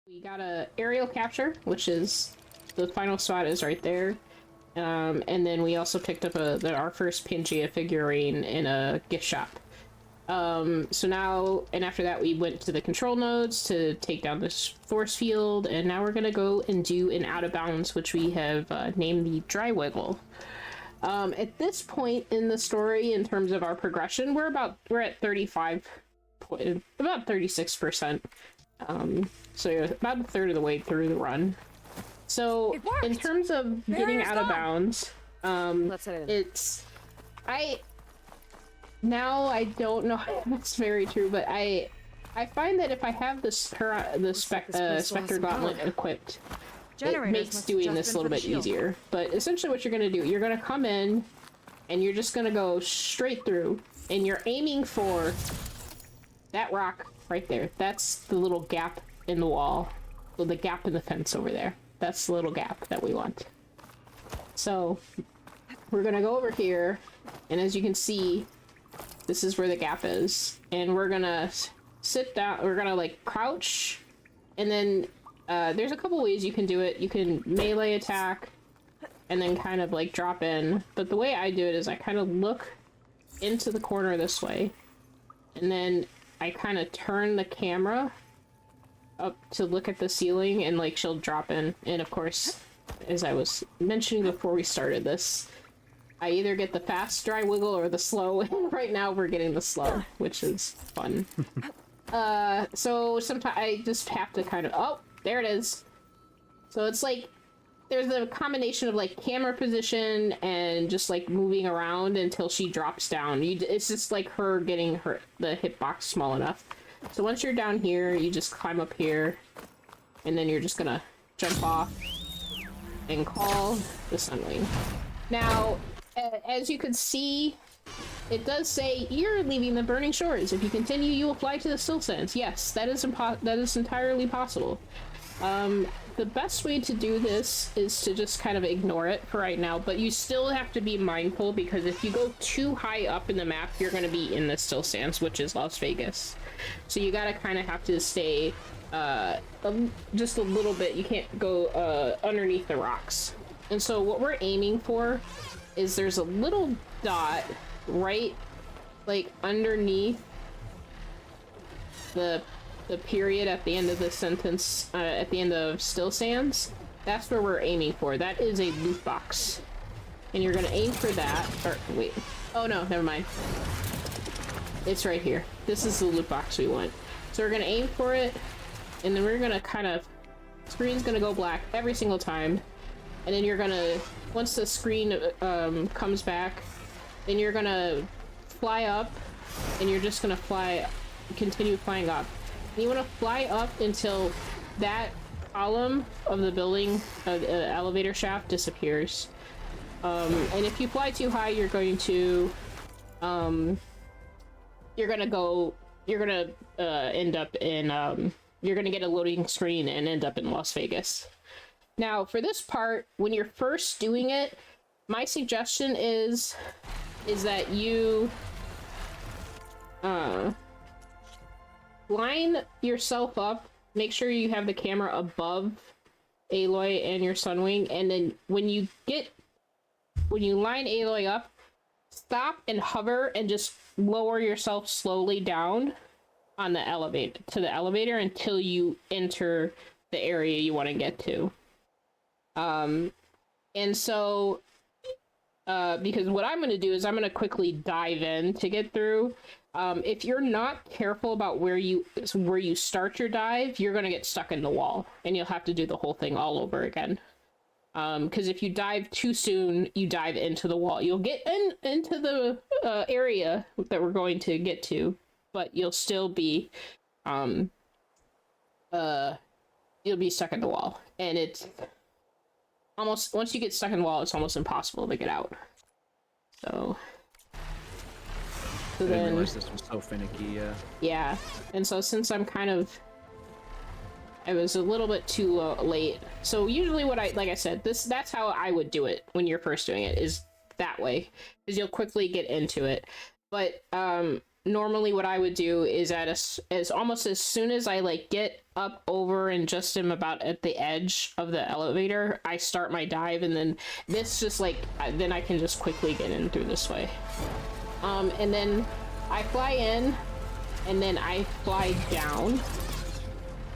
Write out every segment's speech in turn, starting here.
We got a aerial capture, which is the final spot is right there. And then we also picked up our first Pangea figurine in a gift shop. So now, and after that, we went to the control nodes to take down this force field, and now we're gonna go and do an out of bounds, which we have named the dry wiggle. At this point in the story, in terms of our progression, we're at 35, about 36%. So you're about a third of the way through the run. So in terms of getting out of bounds, now I don't know if that's very true, but I find that if I have the Spectre Gauntlet equipped, it makes doing this a little bit easier. But essentially what you're going to do, you're going to come in, and you're just going to go straight through, and you're aiming for that rock right there. That's the little gap in the wall. So the gap in the fence over there. That's the little gap that we want. So we're going to go over here, and as you can see, this is where the gap is, and we're gonna sit down. We're gonna like crouch, and then there's a couple ways you can do it. You can melee attack and then kind of like drop in, but the way I do it is I kind of look into the corner this way, and then I kind of turn the camera up to look at the ceiling, and like she'll drop in. And of course, as I was mentioning before we started this, I either get the fast dry wiggle or the slow. Right now we're getting the slow, which is fun. So sometimes I just have to kind of... Oh, there it is. So it's like, there's a combination of like camera position and just like moving around until she drops down. It's just like her getting the hitbox small enough. So once you're down here, you just climb up here, and then you're just gonna jump off and call the Sunwing. Now, as you can see, it does say you're leaving the burning shores. If you continue, you will fly to the still sands. Yes, that is entirely possible. The best way to do this is to just kind of ignore it for right now, but you still have to be mindful, because if you go too high up in the map, you're going to be in the still sands, which is Las Vegas. So you gotta kind of have to stay just a little bit. You can't go underneath the rocks. And so what we're aiming for is there's a little dot right like underneath the period at the end of the sentence, at the end of still sands. That's where we're aiming for. That is a loot box, and you're gonna aim for that. Or wait, oh no, never mind, it's right here. This is the loot box we want. So we're gonna aim for it, and then we're gonna kind of, screen's gonna go black every single time, and then you're gonna, once the screen comes back, then you're gonna fly up, and you're just gonna continue flying up. And you want to fly up until that column of the building, elevator shaft, disappears. And if you fly too high, you're going to end up in you're gonna get a loading screen and end up in Las Vegas. Now, for this part, when you're first doing it, my suggestion is that you line yourself up, make sure you have the camera above Aloy and your Sunwing, and then when you line Aloy up, stop and hover and just lower yourself slowly down on the elevator until you enter the area you want to get to. And so because what I'm going to do is I'm going to quickly dive in to get through. If you're not careful about where you start your dive, you're going to get stuck in the wall, and you'll have to do the whole thing all over again. Because if you dive too soon, you dive into the wall. You'll get into the area that we're going to get to, but you'll still be you'll be stuck in the wall, and it's almost, once you get stuck in the wall, it's almost impossible to get out. So I didn't realize this was so finicky. Yeah, and so since I was a little bit too late. So usually like I said, that's how I would do it when you're first doing it, is that way, because you'll quickly get into it. But normally what I would do is as almost as soon as I like get up over and just am about at the edge of the elevator, I start my dive, and then this just like then I can just quickly get in through this way. And then I fly in, and then I fly down.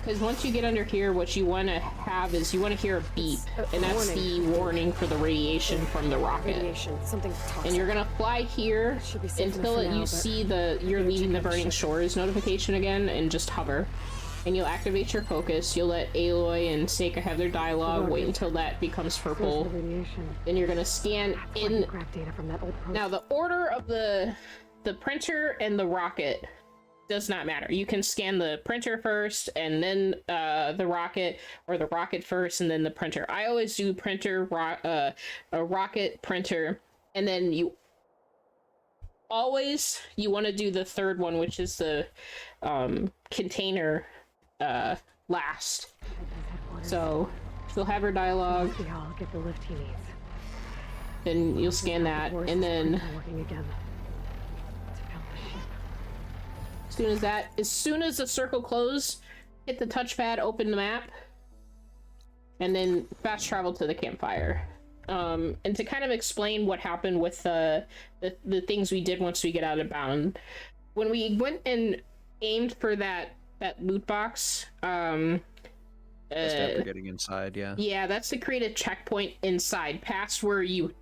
Because once you get under here, what you want to have is you want to hear a beep, and that's the warning for the radiation from the rocket. Something toxic. And you're gonna fly here until you see the "you're leaving the burning shores" notification again, and just hover. And you'll activate your focus. You'll let Aloy and Seika have their dialogue. Wait until that becomes purple. Then you're gonna scan in. Now the order of the printer and the rocket does not matter. You can scan the printer first and then the rocket, or the rocket first and then the printer. I always do printer, a rocket, printer, and then you want to do the third one, which is the container last. So she'll have her dialogue. I'll get the lift he needs. Then you'll scan that, and then as soon as the circle closes, hit the touchpad, open the map, and then fast travel to the campfire. And to kind of explain what happened with the things we did once we get out of bound, when we went and aimed for that loot box, that's after getting inside, yeah. Yeah, that's to create a checkpoint inside, past where you,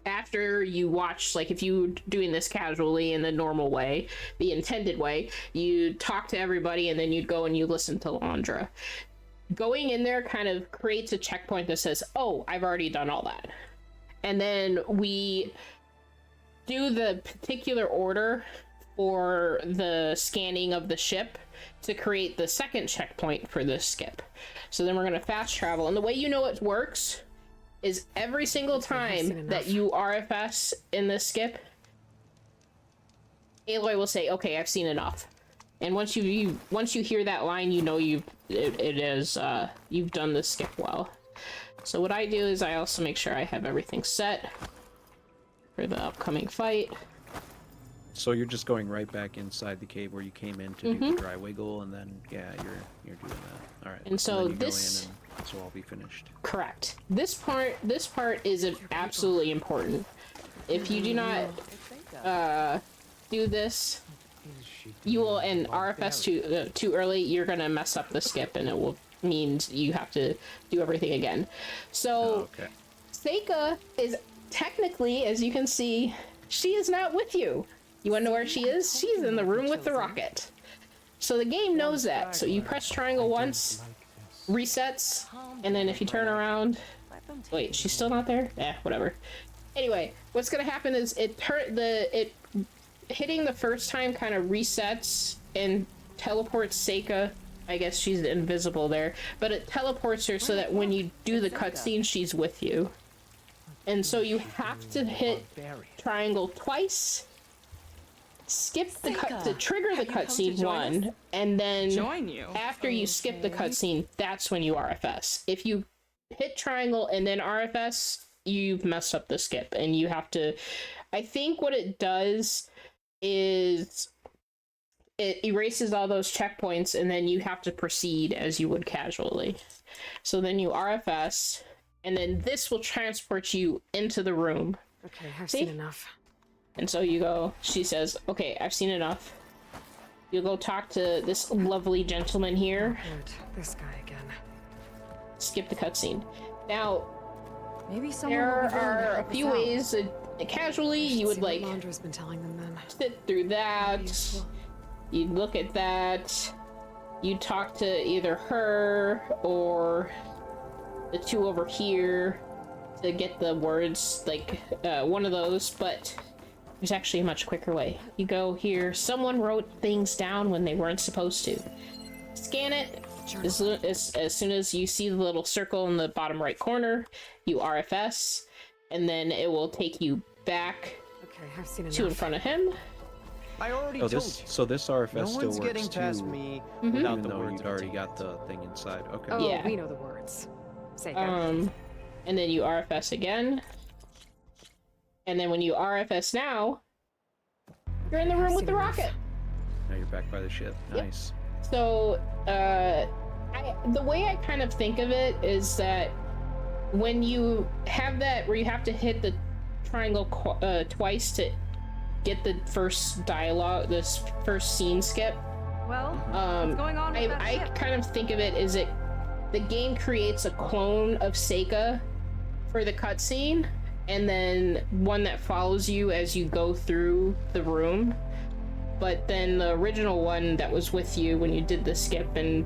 after you watch, like if you doing this casually in the normal way, the intended way, you talk to everybody and then you'd go and you listen to Landra. Going in there kind of creates a checkpoint that says, oh, I've already done all that. And then we do the particular order for the scanning of the ship to create the second checkpoint for this skip. So then we're going to fast travel, and the way you know it works is every single time that you RFS in this skip, Aloy will say, okay, I've seen enough. And once you hear that line, you know you've done this skip well. So what I do is I also make sure I have everything set for the upcoming fight. So you're just going right back inside the cave where you came in to do the dry wiggle, and then yeah, you're doing that. All right. And so then this will all be finished. Correct. This part is absolutely important. If you do not do this, you will, and RFS too early, you're gonna mess up the skip, and it will mean you have to do everything again. So Seika is technically, as you can see, she is not with you. You wanna know where she is? She's in the room with the rocket. So the game knows that. So you press triangle once, resets, and then if you turn around, wait, she's still not there? Whatever. Anyway, what's gonna happen is it hitting the first time kind of resets and teleports Seika. I guess she's invisible there, but it teleports her so that when you do the cutscene, she's with you. And so you have to hit triangle twice, skip to trigger the cutscene one, and then after you skip the cutscene, that's when you RFS. If you hit triangle and then RFS, you've messed up the skip, and you have to, I think what it does is it erases all those checkpoints, and then you have to proceed as you would casually. So then you RFS, and then this will transport you into the room. Okay, I've seen enough. And so you go, she says, okay, I've seen enough. You'll go talk to this lovely gentleman here. This guy again. Skip the cutscene. Now, maybe there are a few ways that casually you would like Landra's been telling them then. sit through that. You'd look at that. You talk to either her or the two over here to get the words, like one of those, but there's actually a much quicker way. You go here, someone wrote things down when they weren't supposed to. Scan it. As soon as you see the little circle in the bottom right corner, you RFS, and then it will take you back to in front of him. I already told you. So this RFS no still one's works getting past too, me even without the though words you'd already got the thing inside. Okay. Oh, Yeah. we know the words. Seika. And then you RFS again. And then when you RFS now, you're in the room with the rocket. Now you're back by the ship. Nice. Yep. So, the way I kind of think of it is that when you have that where you have to hit the triangle twice to get the first dialogue, this first scene skip. Well, what's going on with that I ship? kind of think of it as the game creates a clone of Seika for the cutscene, and then one that follows you as you go through the room. But then the original one that was with you when you did the skip, and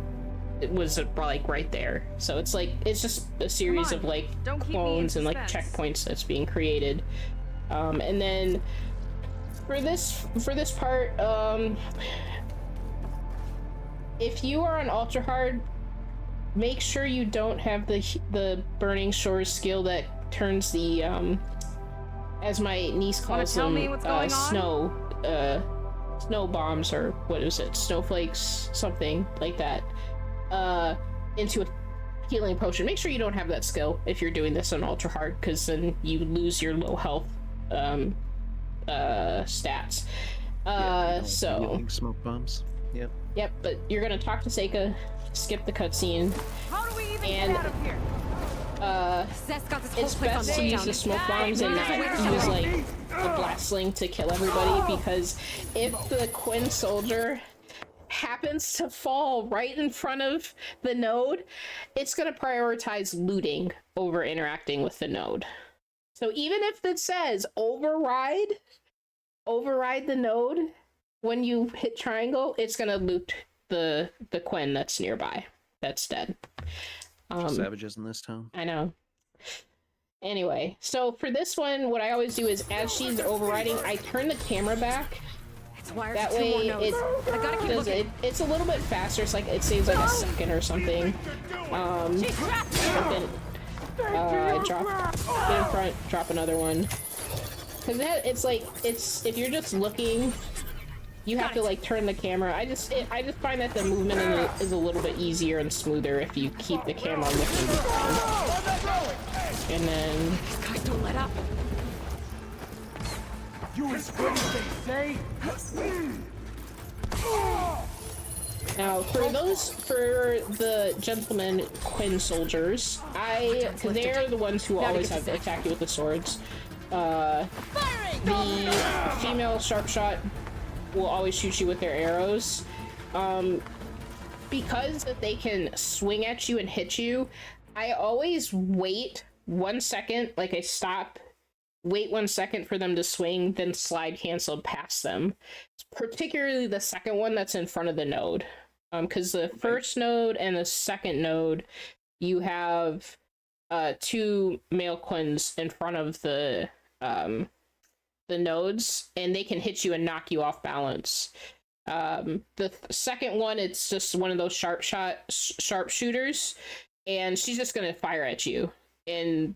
it was like right there. So it's like it's just a series of like clones and like checkpoints that's being created. And then for this part, if you are on ultra hard, make sure you don't have the Burning Shores skill that turns the as my niece calls them, snow bombs, or what is it, snowflakes, something like that, into a healing potion. Make sure you don't have that skill if you're doing this on ultra hard, because then you lose your low health stats. So smoke bombs. Yep, but you're gonna talk to Seika, skip the cutscene, and it's best to use the smoke bombs and not use like a blast sling to kill everybody, because if the Quinn soldier happens to fall right in front of the node, it's gonna prioritize looting over interacting with the node. So even if it says override the node, when you hit triangle, it's gonna loot the Quinn that's nearby, that's dead. Savages in this town. I know. Anyway, so for this one, what I always do is, as she's overriding, I turn the camera back. That way, it's a little bit faster. It's like it saves like a second or something. Then drop get in front, drop another one. Because it's like if you're just looking, you have to like turn the camera. I just find that the movement is a little bit easier and smoother if you keep the camera looking behind. And then Guys, don't let up. You as good as they say? now for the gentlemen Quinn soldiers, because they're the ones who always have to attack you with the swords. The female sharpshot will always shoot you with their arrows. Because that they can swing at you and hit you, I always wait 1 second, like I stop, wait 1 second for them to swing, then slide cancel past them. Particularly the second one that's in front of the node. Because the first node and the second node, you have two male Quinns in front of the nodes, and they can hit you and knock you off balance. The second one, it's just one of those sharpshooters, and she's just gonna fire at you. And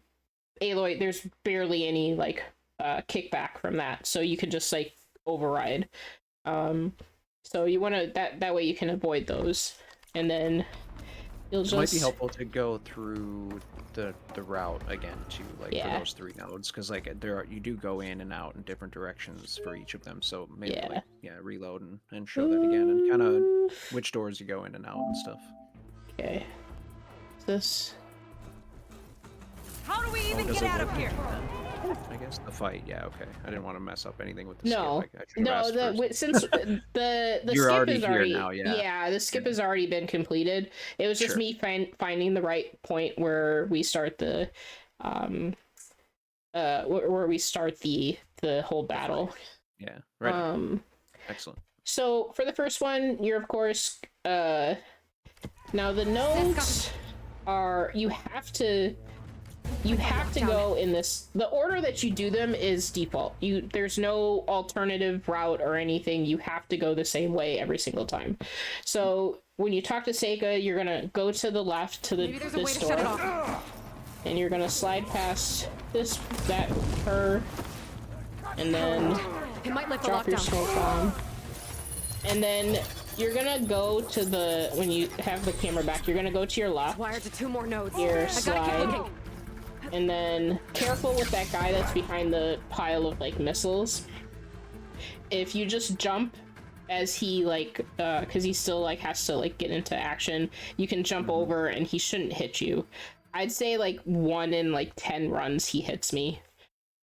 Aloy, there's barely any like kickback from that, so you can just like override. So you want to that way you can avoid those, and then you'll just. It might be helpful to go through the route again too, like for those three nodes, because like you do go in and out in different directions for each of them. So maybe reload and show that again, and kind of which doors you go in and out and stuff. Okay. This. How do we even get out of here? I guess the fight. Yeah. Okay. I didn't want to mess up anything with the skip. Since the You're skip already is here already now, the skip has already been completed. It was just me finding the right point where we start the where we start the whole battle. Yeah. Right. Excellent. So for the first one, you're of course now the nodes are you have to go in this. The order that you do them is default. There's no alternative route or anything. You have to go the same way every single time. So when you talk to Seika, you're gonna go to the left to this door, and you're gonna slide past her, and then drop your smoke bomb, and then you're gonna go to when you have the camera back, you're gonna go to your left. Wired to 2 more nodes. Here, slide. And then careful with that guy that's behind the pile of like missiles. If you just jump as he like because he still like has to like get into action, you can jump over and he shouldn't hit you. I'd say like 1 in like 10 runs he hits me.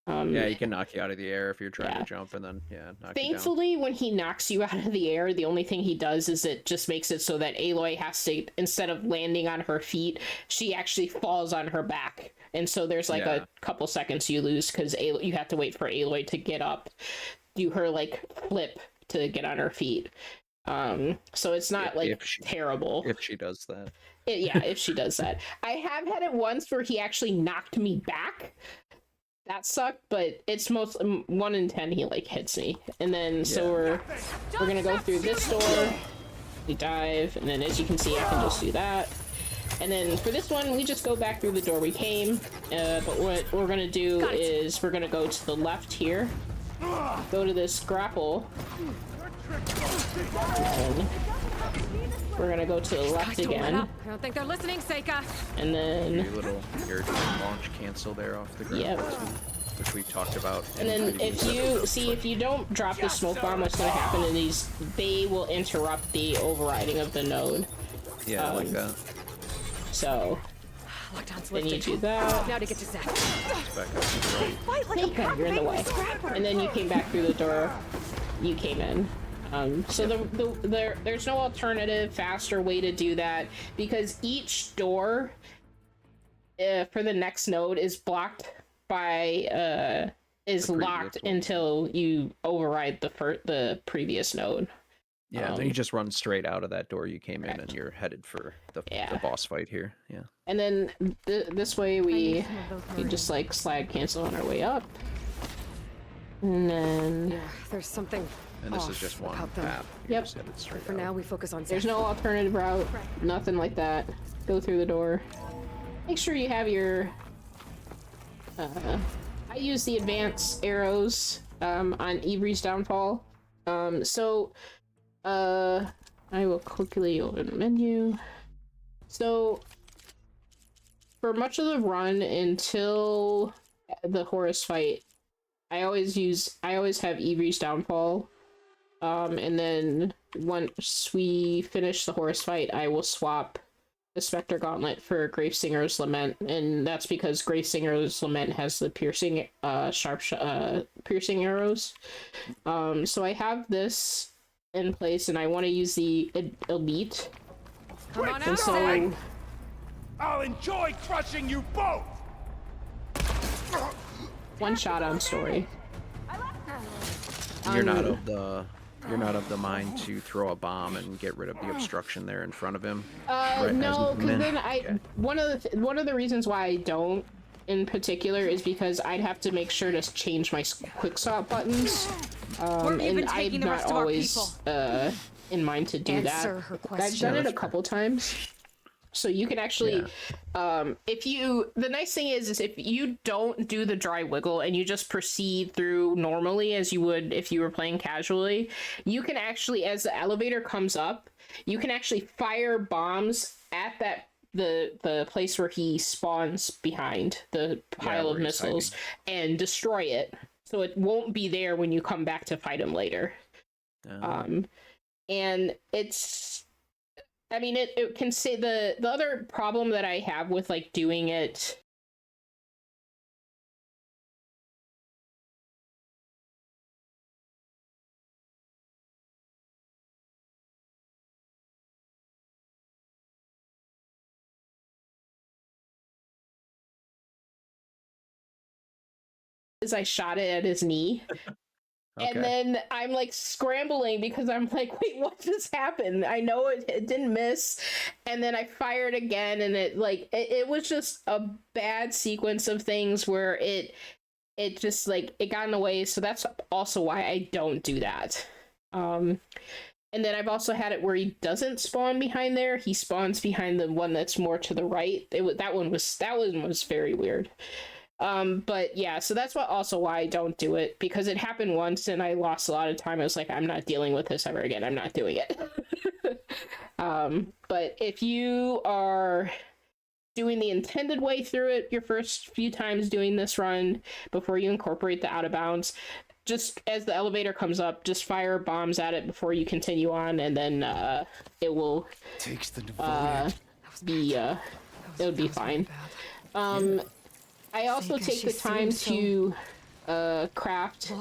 Yeah, he can knock you out of the air if you're trying to jump, and then knock Thankfully, you down. when he knocks you out of the air, the only thing he does is it just makes it so that Aloy has to, instead of landing on her feet, she actually falls on her back. And so there's like a couple seconds you lose because you have to wait for Aloy to get up, do her like flip to get on her feet. So it's not terrible. If she does that. If she does that. I have had it once where he actually knocked me back. That sucked, but it's most 1 in 10 he like hits me. And then so we're gonna go through this door. We dive, and then as you can see I can just do that. And then for this one we just go back through the door we came. But what we're gonna do is we're gonna go to the left here. Go to this grapple. And we're gonna go to the left again. I don't think they're listening, Seika. And then your launch cancel there off the ground, which we talked about. And then if you don't drop the smoke bomb, what's gonna happen in these? They will interrupt the overriding of the node. Yeah, like that. So then you do that. Now to get to Zack. Back up to the right. Seika, you're in the way. And then you came back through the door. You came in. So there's no alternative, faster way to do that because each door for the next node is blocked by locked until you override the previous node. Yeah, then you just run straight out of that door you came in, and you're headed for the boss fight here. Yeah. And then this way we just like slide cancel on our way up, and then there's something. And this is just one path. Yep. For now, we focus on. There's no alternative route. Nothing like that. Go through the door. Make sure you have your. I use the advanced arrows on Ivry's downfall. I will quickly open the menu. So, for much of the run until the Horus fight, I always have Ivry's downfall. And then once we finish the Horus fight, I will swap the Spectre Gauntlet for Gravesinger's Lament, and that's because Gravesinger's Lament has the piercing, piercing arrows. So I have this in place, and I want to use the Elite. Come on and out, so I'll enjoy crushing you both. One shot on story. You're not of the mind to throw a bomb and get rid of the obstruction there in front of him. No, because then one of the reasons why I don't in particular is because I'd have to make sure to change my quick swap buttons, and I'm not always in mind to do that. I've done it a couple times. So you can actually, the nice thing is if you don't do the dry wiggle and you just proceed through normally as you would if you were playing casually, you can actually, as the elevator comes up, you can actually fire bombs at the place where he spawns behind the pile of missiles and destroy it. So it won't be there when you come back to fight him later. And it's, I mean, it can say the other problem that I have with like doing it is I shot it at his knee. Okay. And then I'm like scrambling because I'm like, wait, what just happened? I know it didn't miss. And then I fired again, and it was just a bad sequence of things where it just like it got in the way. So that's also why I don't do that. And then I've also had it where he doesn't spawn behind there. He spawns behind the one that's more to the right. That one was very weird. But yeah, so that's why I don't do it, because it happened once and I lost a lot of time. I was like, I'm not dealing with this ever again. I'm not doing it. But if you are doing the intended way through it, your first few times doing this run before you incorporate the out of bounds, just as the elevator comes up, just fire bombs at it before you continue on, and then it will it'll be fine. I also take the time to craft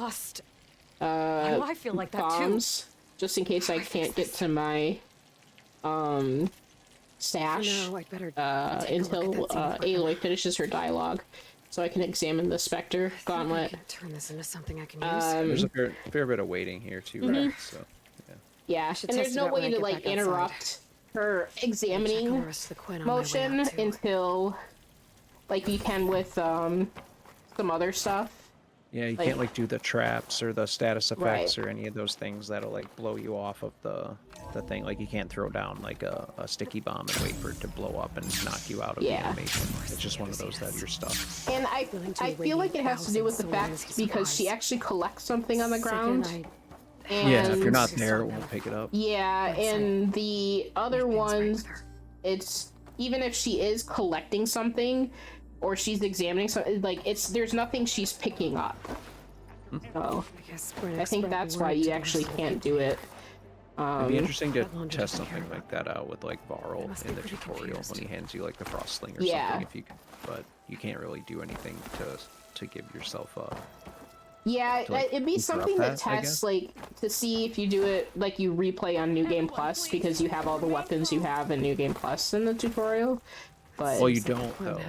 I feel like that bombs just in case I can't get to my stash until Aloy finishes her dialogue, so I can examine the Spectre Gauntlet. Turn this into something I can There's a fair bit of waiting here too, right? So yeah, and there's no way to like interrupt her examining motion until like you can with some other stuff. Yeah, you can't like do the traps or the status effects or any of those things that'll like blow you off of the thing. Like you can't throw down like a sticky bomb and wait for it to blow up and knock you out of the animation. It's just one of those that you're stuck. And I feel like it has to do with the fact because she actually collects something on the ground. And yeah, if you're not there, it won't pick it up. Yeah, and the other ones, it's even if she is collecting something or she's examining something, like there's nothing she's picking up. So I think that's why you actually can't do it. It'd be interesting to test something like that out with like Varl in the tutorial when he hands you like the frost sling or something. If you, but you can't really do anything to give yourself Yeah, it'd be something to test, like, to see if you do it, like, you replay on New Game Plus, because you have all the weapons you have in New Game Plus in the tutorial, but... Well, you don't, though.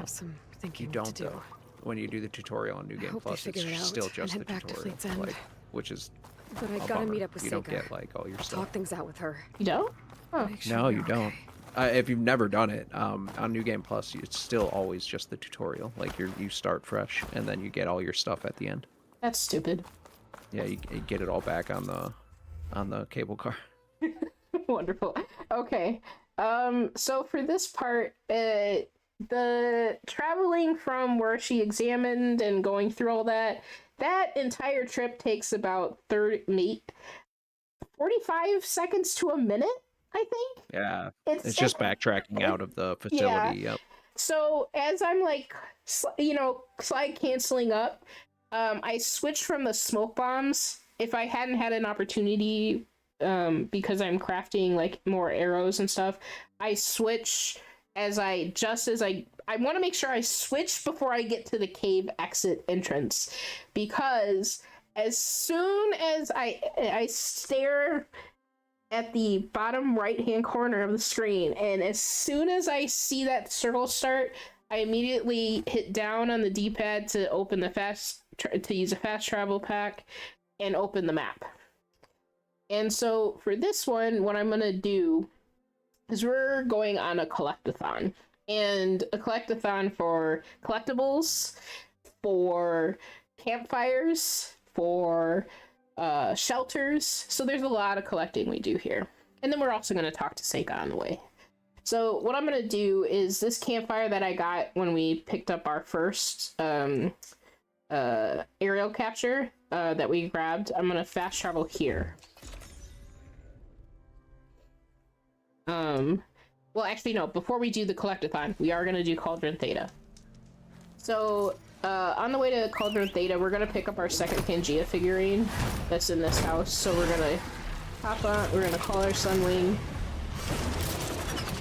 You don't, though. When you do the tutorial on New Game Plus, it's still just the tutorial, like, which is But I gotta meet up with You don't get, like, all your stuff. Talk things out with her. You don't? Oh. No, you don't. If you've never done it, on New Game Plus, it's still always just the tutorial. Like, you start fresh, and then you get all your stuff at the end. That's stupid. Yeah, you get it all back on the cable car. Wonderful. Okay. So for this part, the traveling from where she examined and going through all that entire trip takes about 45 seconds to a minute, I think. Yeah. It's just backtracking out of the facility. Yeah. Yep. So as I'm like, slide canceling up, I switched from the smoke bombs. If I hadn't had an opportunity, because I'm crafting like more arrows and stuff, I switch I want to make sure I switch before I get to the cave exit entrance, because as soon as I stare at the bottom right hand corner of the screen, and as soon as I see that circle start, I immediately hit down on the D-pad to open to use a fast travel pack and open the map. And so for this one, what I'm gonna do is we're going on a collectathon, and a collectathon for collectibles, for campfires, for shelters. So there's a lot of collecting we do here. And then we're also going to talk to Seika on the way. So what I'm going to do is this campfire that I got when we picked up our first aerial capture that we grabbed, I'm going to fast travel here. Well, actually, no, before we do the collectathon, we are going to do Cauldron Theta. So, on the way to Cauldron Theta, we're going to pick up our second Pangea figurine that's in this house. So we're going to hop on, we're going to call our Sunwing,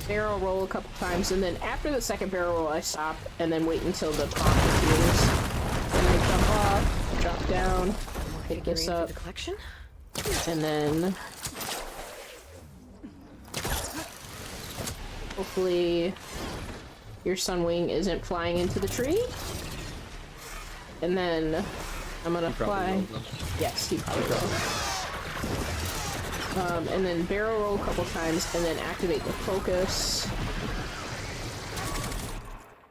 barrel roll a couple times, and then after the second barrel roll, I stop, and then wait until the prompt appears. And then jump off, drop down, pick this up, and then... hopefully your Sunwing isn't flying into the tree. And then I'm gonna fly. Yes, he probably will. And then barrel roll a couple times, and then activate the focus.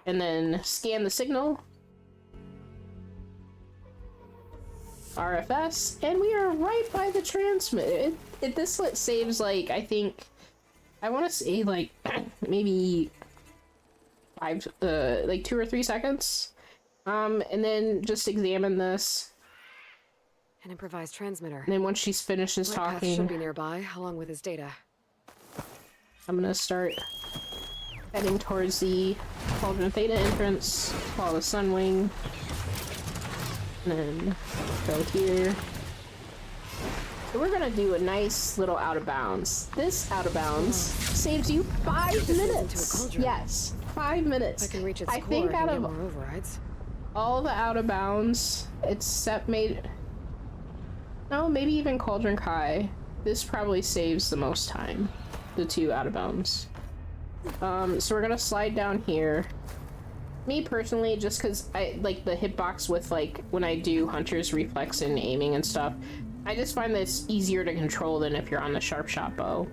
And then scan the signal. RFS, and we are right by the transmit. This saves, like, I think, I want to say, like, maybe 2 or 3 seconds. And then just examine this. An improvised transmitter. And then once she's finishes talking, should be nearby, along with his data. I'm gonna start heading towards the Cauldron Theta entrance, follow the Sunwing, and then go here, So we're gonna do a nice little out of bounds. This out of bounds saves you 5 minutes. Yes, 5 minutes. If I can reach its I core, think I can out get of more overrides. all the out of bounds, except no, maybe even Cauldron Kai, this probably saves the most time. The 2 out of bounds. So we're gonna slide down here. Me personally, just because I like the hitbox with like when I do Hunter's Reflex and aiming and stuff, I just find that it's easier to control than if you're on the sharp shot bow.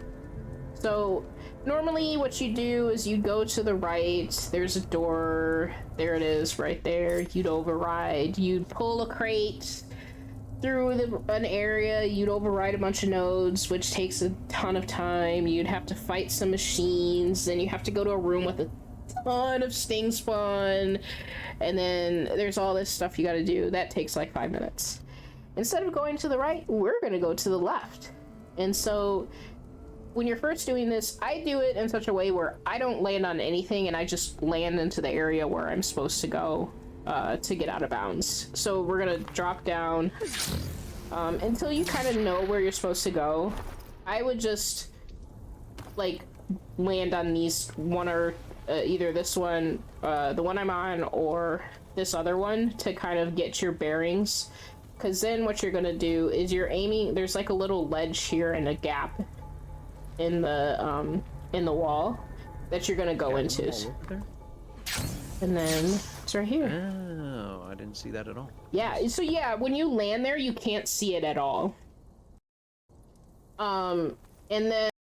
So normally what you do is you go to the right, there's a door, there it is right there, you'd override, you'd pull a crate through an area, you'd override a bunch of nodes, which takes a ton of time, you'd have to fight some machines, then you have to go to a room with a ton of sting spawn, and then there's all this stuff you gotta do. That takes like 5 minutes. Instead of going to the right, we're gonna go to the left. And so when you're first doing this, I do it in such a way where I don't land on anything and I just land into the area where I'm supposed to go to get out of bounds. So we're gonna drop down until you kind of know where you're supposed to go. I would just like land on these one or either this one, the one I'm on, or this other one to kind of get your bearings. Because then what you're gonna do is you're aiming, there's like a little ledge here and a gap in the wall that you're gonna go into. And then it's right here. Oh, I didn't see that at all. Yeah, so yeah, when you land there, you can't see it at all. And then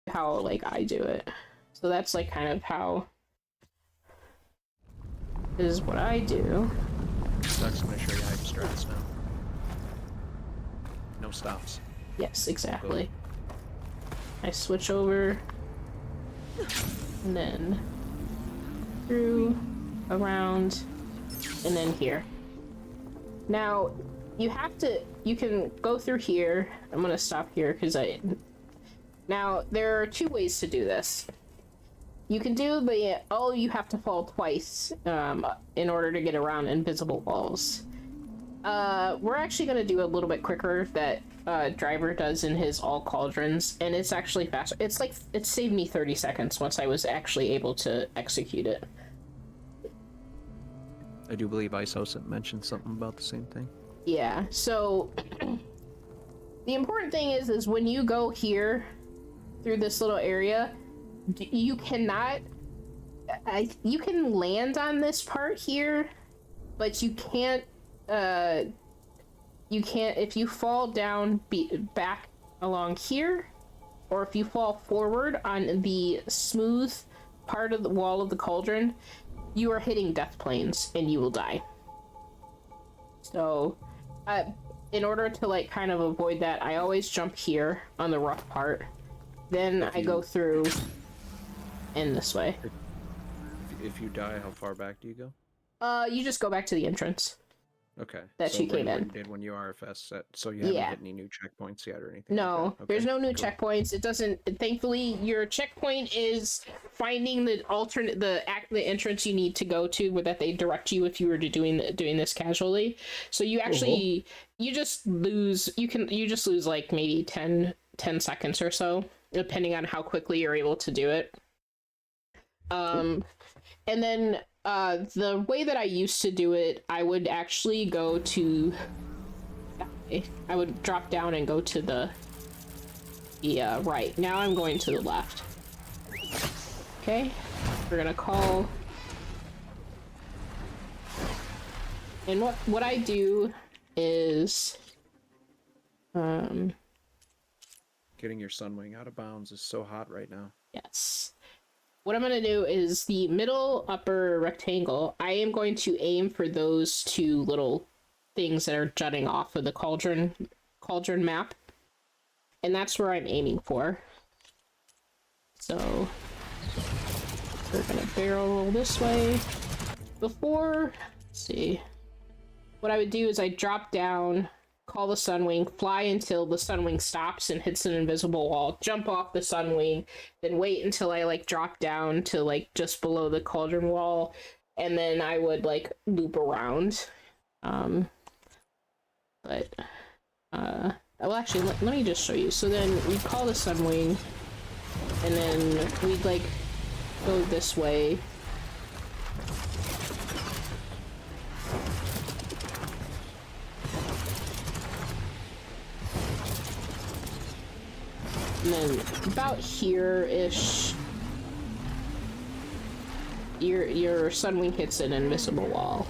how like I do it. So that's like kind of how is what I do. That's gonna show you hype strats now. No stops. Yes, exactly. I switch over and then through, around, and then here. Now, you can go through here. I'm gonna stop here because now there are 2 ways to do this. You can do you have to fall twice in order to get around invisible walls. We're actually going to do a little bit quicker that Driver does in his all cauldrons, and it's actually faster. It's like, it saved me 30 seconds once I was actually able to execute it. I do believe Isos mentioned something about the same thing. Yeah, so the important thing is when you go here through this little area, you cannot you can land on this part here, but you can't if you fall down back along here, or if you fall forward on the smooth part of the wall of the cauldron, you are hitting death planes and you will die. So in order to like kind of avoid that, I always jump here on the rough part, then I go through in this way. If you die, how far back do you go? You just go back to the entrance. Okay. That so you came in. You did when you RFS set, so you haven't hit any new checkpoints yet or anything? No, like that? Okay, there's no new cool. checkpoints. It doesn't. Thankfully, your checkpoint is finding the alternate, the entrance you need to go to, where that they direct you if you were to doing this casually. So you actually you just lose. You just lose like maybe 10 seconds or so, depending on how quickly you're able to do it. And then the way that I used to do it, I would actually go to, I would drop down and go to the right. Now I'm going to the left. Okay, we're gonna call, and what I do is, getting your Sunwing out of bounds is so hot right now. yes. What I'm going to do is the middle upper rectangle, I am going to aim for those 2 little things that are jutting off of the cauldron map. And that's where I'm aiming for. So we're going to barrel roll this way. Before, let's see, what I would do is I drop down, call the Sunwing, fly until the Sunwing stops and hits an invisible wall, jump off the Sunwing, then wait until I like drop down to like just below the cauldron wall, and then I would like loop around. But actually, let me just show you. So then we call the Sunwing, and then we'd like go this way. And then about here-ish, your Sunwing hits an invisible wall.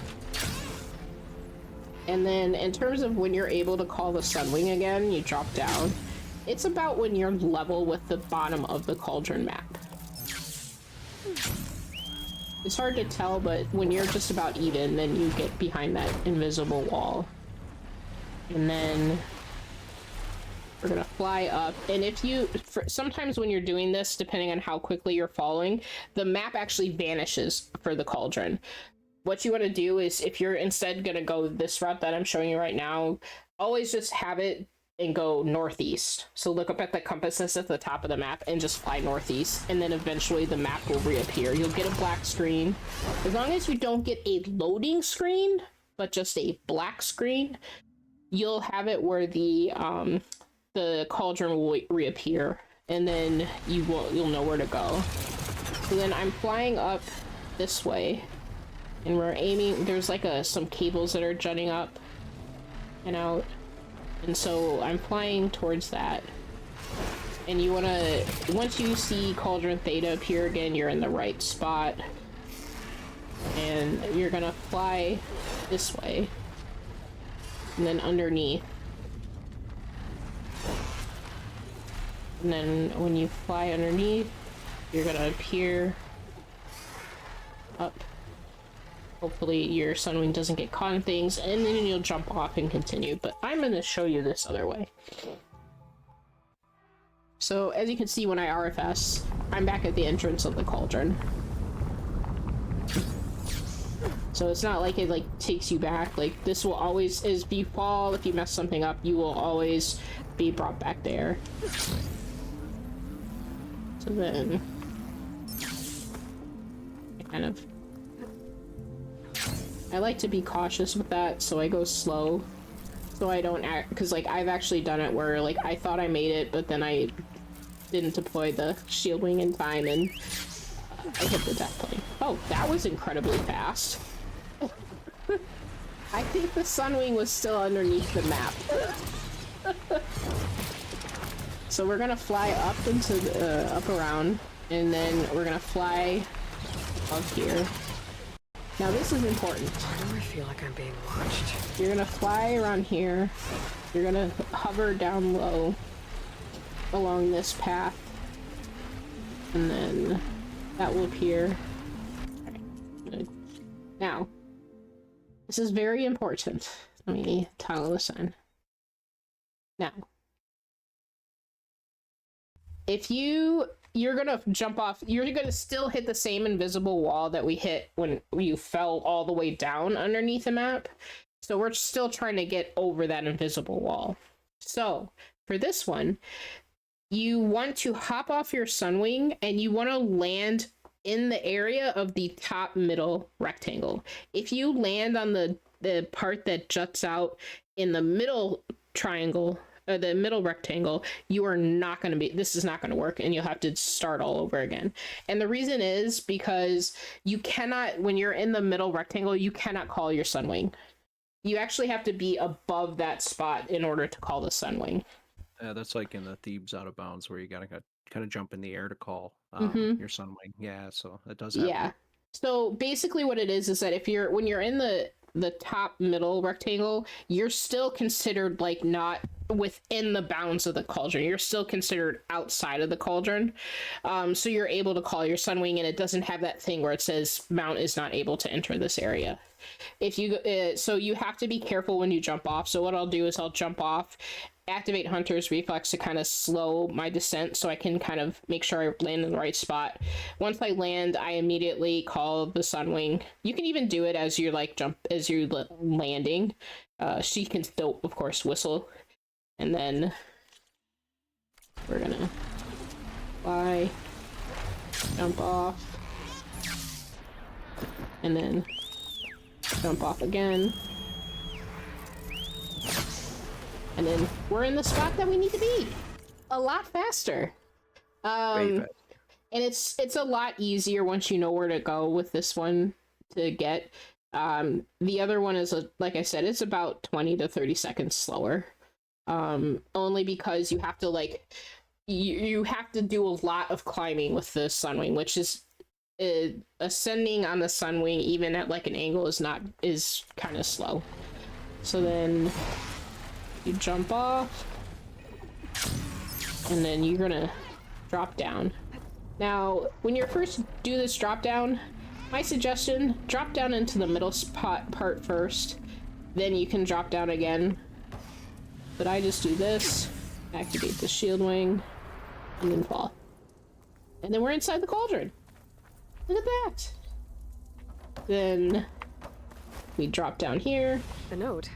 And then in terms of when you're able to call the Sunwing again, you drop down. It's about when you're level with the bottom of the cauldron map. It's hard to tell, but when you're just about even, then you get behind that invisible wall. And then we're gonna fly up, and if you, sometimes when you're doing this, depending on how quickly you're falling, the map actually vanishes for the cauldron. What you want to do is, if you're instead gonna go this route that I'm showing you right now, always just have it and go northeast. So look up at the compasses at the top of the map and just fly northeast, and then eventually the map will reappear. You'll get a black screen. As long as you don't get a loading screen, but just a black screen, you'll have it where the cauldron will reappear, and then you'll know where to go. So then I'm flying up this way, and we're aiming. There's like some cables that are jutting up and out, and so I'm flying towards that. And you wanna, once you see Cauldron Theta appear again, you're in the right spot, and you're gonna fly this way, and then underneath. And then when you fly underneath, you're gonna appear up. Hopefully your Sunwing doesn't get caught in things, and then you'll jump off and continue. But I'm gonna show you this other way. So as you can see, when I RFS, I'm back at the entrance of the cauldron. So it's not like it takes you back. Like, this will always, if you fall, if you mess something up, you will always be brought back there. So then I like to be cautious with that, so I go slow, so I don't act, because like I've actually done it where like I thought I made it, but then I didn't deploy the shield wing in time, and I hit the death plane. Oh, that was incredibly fast. I think the Sunwing was still underneath the map. So we're gonna fly up into the up around, and then we're gonna fly up here. Now this is important. Why do I feel like I'm being watched? You're gonna fly around here. You're gonna hover down low along this path, and then that will appear. Alright, good. Now, this is very important. Let me toggle this on. Now, if you're gonna jump off, you're gonna still hit the same invisible wall that we hit when you fell all the way down underneath the map. So we're still trying to get over that invisible wall. So for this one, you want to hop off your Sunwing, and you want to land in the area of the top middle rectangle. If you land on the part that juts out in the middle triangle, the middle rectangle, you are not going to be, this is not going to work, and you'll have to start all over again. And the reason is because you cannot, when you're in the middle rectangle, you cannot call your Sunwing. You actually have to be above that spot in order to call the Sunwing. Yeah, that's like in the Thebes Out of Bounds, where you gotta kind of jump in the air to call your Sunwing. Yeah, so it does happen. Yeah. So basically what it is that when you're in the top middle rectangle, you're still considered like not within the bounds of the cauldron. You're still considered outside of the cauldron. So you're able to call your Sunwing, and it doesn't have that thing where it says mount is not able to enter this area. If you so you have to be careful when you jump off. So what I'll do is I'll jump off, activate Hunter's Reflex to kind of slow my descent, so I can kind of make sure I land in the right spot. Once I land, I immediately call the Sunwing. You can even do it as you're landing. She can still, of course, whistle. And then we're gonna fly, jump off, and then jump off again. And then we're in the spot that we need to be. A lot faster. And it's a lot easier once you know where to go with this one to get. The other one is, like I said, it's about 20 to 30 seconds slower. Only because you have to, like, you have to do a lot of climbing with the Sunwing, which is ascending on the Sunwing, even at like an angle, is kind of slow. So then you jump off, and then you're gonna drop down. Now, when you first do this drop down, my suggestion, drop down into the middle part first, then you can drop down again. But I just do this, activate the shield wing, and then fall. And then we're inside the cauldron. Look at that. Then we drop down here. The node.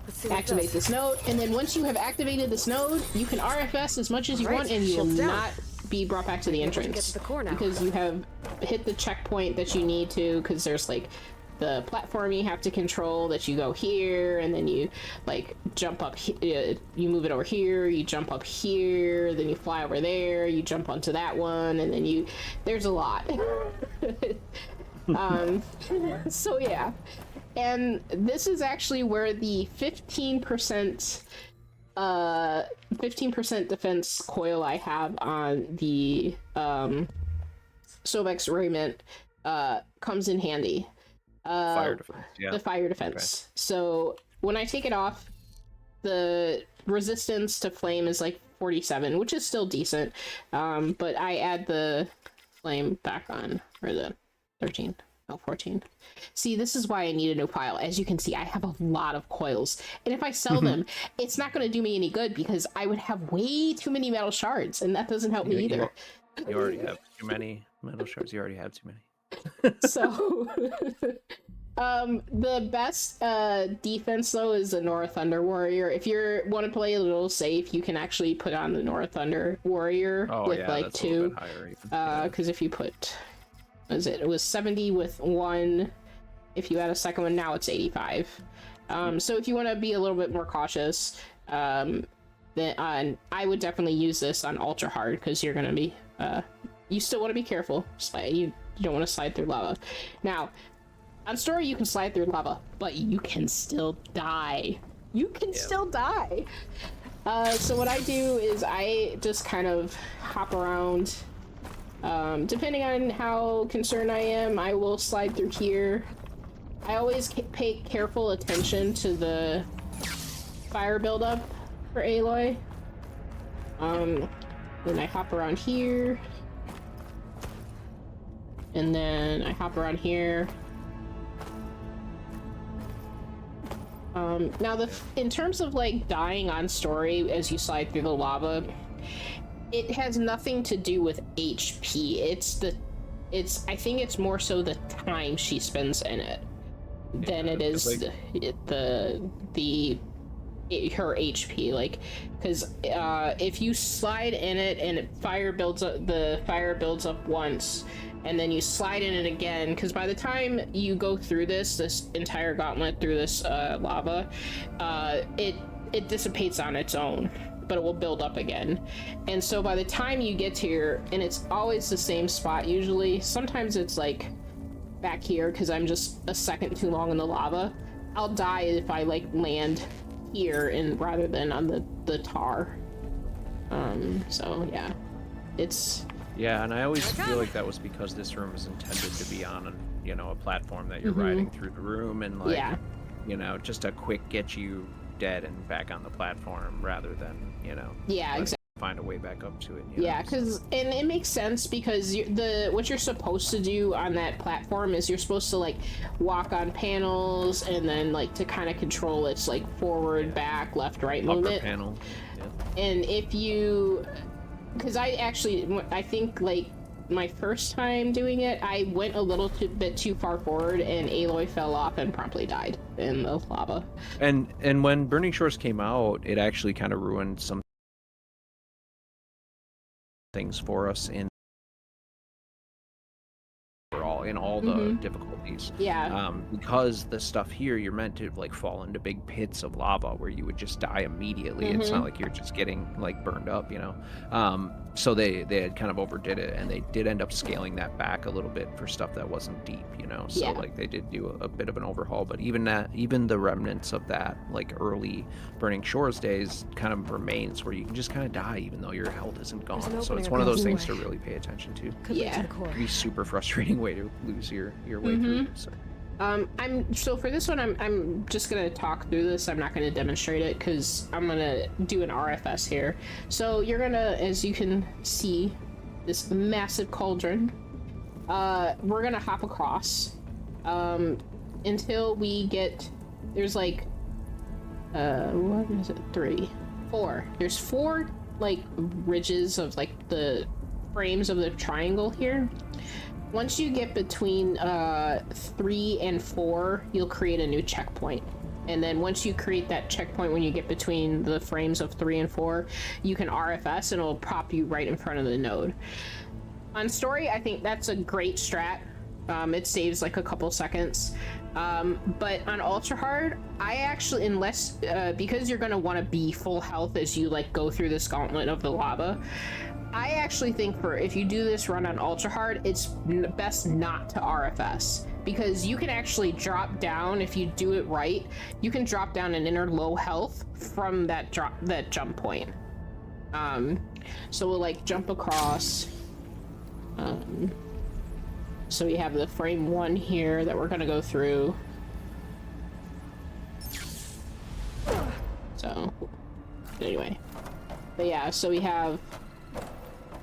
Let's see. Activate this node, and then once you have activated this node, you can RFS as much as you want, and you will not be brought back to the entrance because you have hit the checkpoint that you need to. Because there's like the platform you have to control that you go here, and then you like jump up. You move it over here. You jump up here. Then you fly over there. You jump onto that one, and then there's a lot. So yeah. And this is actually where the 15% defense coil I have on the Sobex Raiment comes in handy. Fire defense, yeah. The fire defense. Okay. So when I take it off, the resistance to flame is like 47, which is still decent. But I add the flame back on, or the 13. Oh, 14. See, this is why I need a new pile. As you can see, I have a lot of coils. And if I sell them, it's not going to do me any good because I would have way too many metal shards, and that doesn't help me either. You already have too many metal shards. You already have too many. So, the best defense, though, is the Nora Thunder Warrior. If you want to play a little safe, you can actually put on the Nora Thunder Warrior with, like, 2. Because if you put... It was 70 with 1. If you add a second one, now it's 85. So if you want to be a little bit more cautious, then I would definitely use this on ultra hard, because you're gonna be you still want to be careful. You don't want to slide through lava. Now, on story you can slide through lava, but you can still die. You can still die. So what I do is I just kind of hop around. Depending on how concerned I am, I will slide through here. I always pay careful attention to the fire buildup for Aloy. Then I hop around here. And then I hop around here. Now in terms of like dying on story as you slide through the lava, it has nothing to do with HP. I think it's more so the time she spends in it than it is her HP. Like, because if you slide in it and the fire builds up once, and then you slide in it again, because by the time you go through this entire gauntlet through this lava, it dissipates on its own, but it will build up again. And so by the time you get here, and it's always the same spot usually, sometimes it's like back here because I'm just a second too long in the lava, I'll die if I like land here and rather than on the tar. So yeah, it's... Yeah, and I always feel like that was because this room is intended to be on a platform that you're riding through the room, and like, just a quick get you dead and back on the platform rather than exactly, find a way back up to it. Because and it makes sense because what you're supposed to do on that platform is you're supposed to like walk on panels and then like to kind of control its like forward, back, left, right movement. Upper panel. Yeah. And if you, because I think like my first time doing it, I went a little bit too far forward, and Aloy fell off and promptly died in the lava. And when Burning Shores came out, it actually kind of ruined some things for us in all the difficult these. Yeah. Because the stuff here, you're meant to like fall into big pits of lava where you would just die immediately. It's not like you're just getting like burned up, you know. So they had kind of overdid it, and they did end up scaling that back a little bit for stuff that wasn't deep, you know. So like they did do a bit of an overhaul, but even the remnants of that like early Burning Shores days kind of remains, where you can just kind of die even though your health isn't gone. So it's one of those things to really pay attention to. Yeah. It can be super frustrating way to lose your way through. So. So for this one, I'm just gonna talk through this. I'm not gonna demonstrate it because I'm gonna do an RFS here. So you're gonna, as you can see, this massive cauldron. We're gonna hop across, until we get, there's like, what is it? 3, 4. There's 4 like ridges of like the frames of the triangle here. Once you get between 3 and 4, you'll create a new checkpoint. And then once you create that checkpoint, when you get between the frames of 3 and 4, you can RFS and it'll pop you right in front of the node. On story, I think that's a great strat. It saves like a couple seconds. But on ultra hard, I actually, unless because you're gonna want to be full health as you like go through this gauntlet of the lava, I actually think for if you do this run on ultra hard, it's best not to RFS, because you can actually drop down if you do it right. You can drop down and enter low health from that jump point. So we'll like jump across. So we have the frame 1 here that we're gonna go through. So anyway, but yeah, so we have,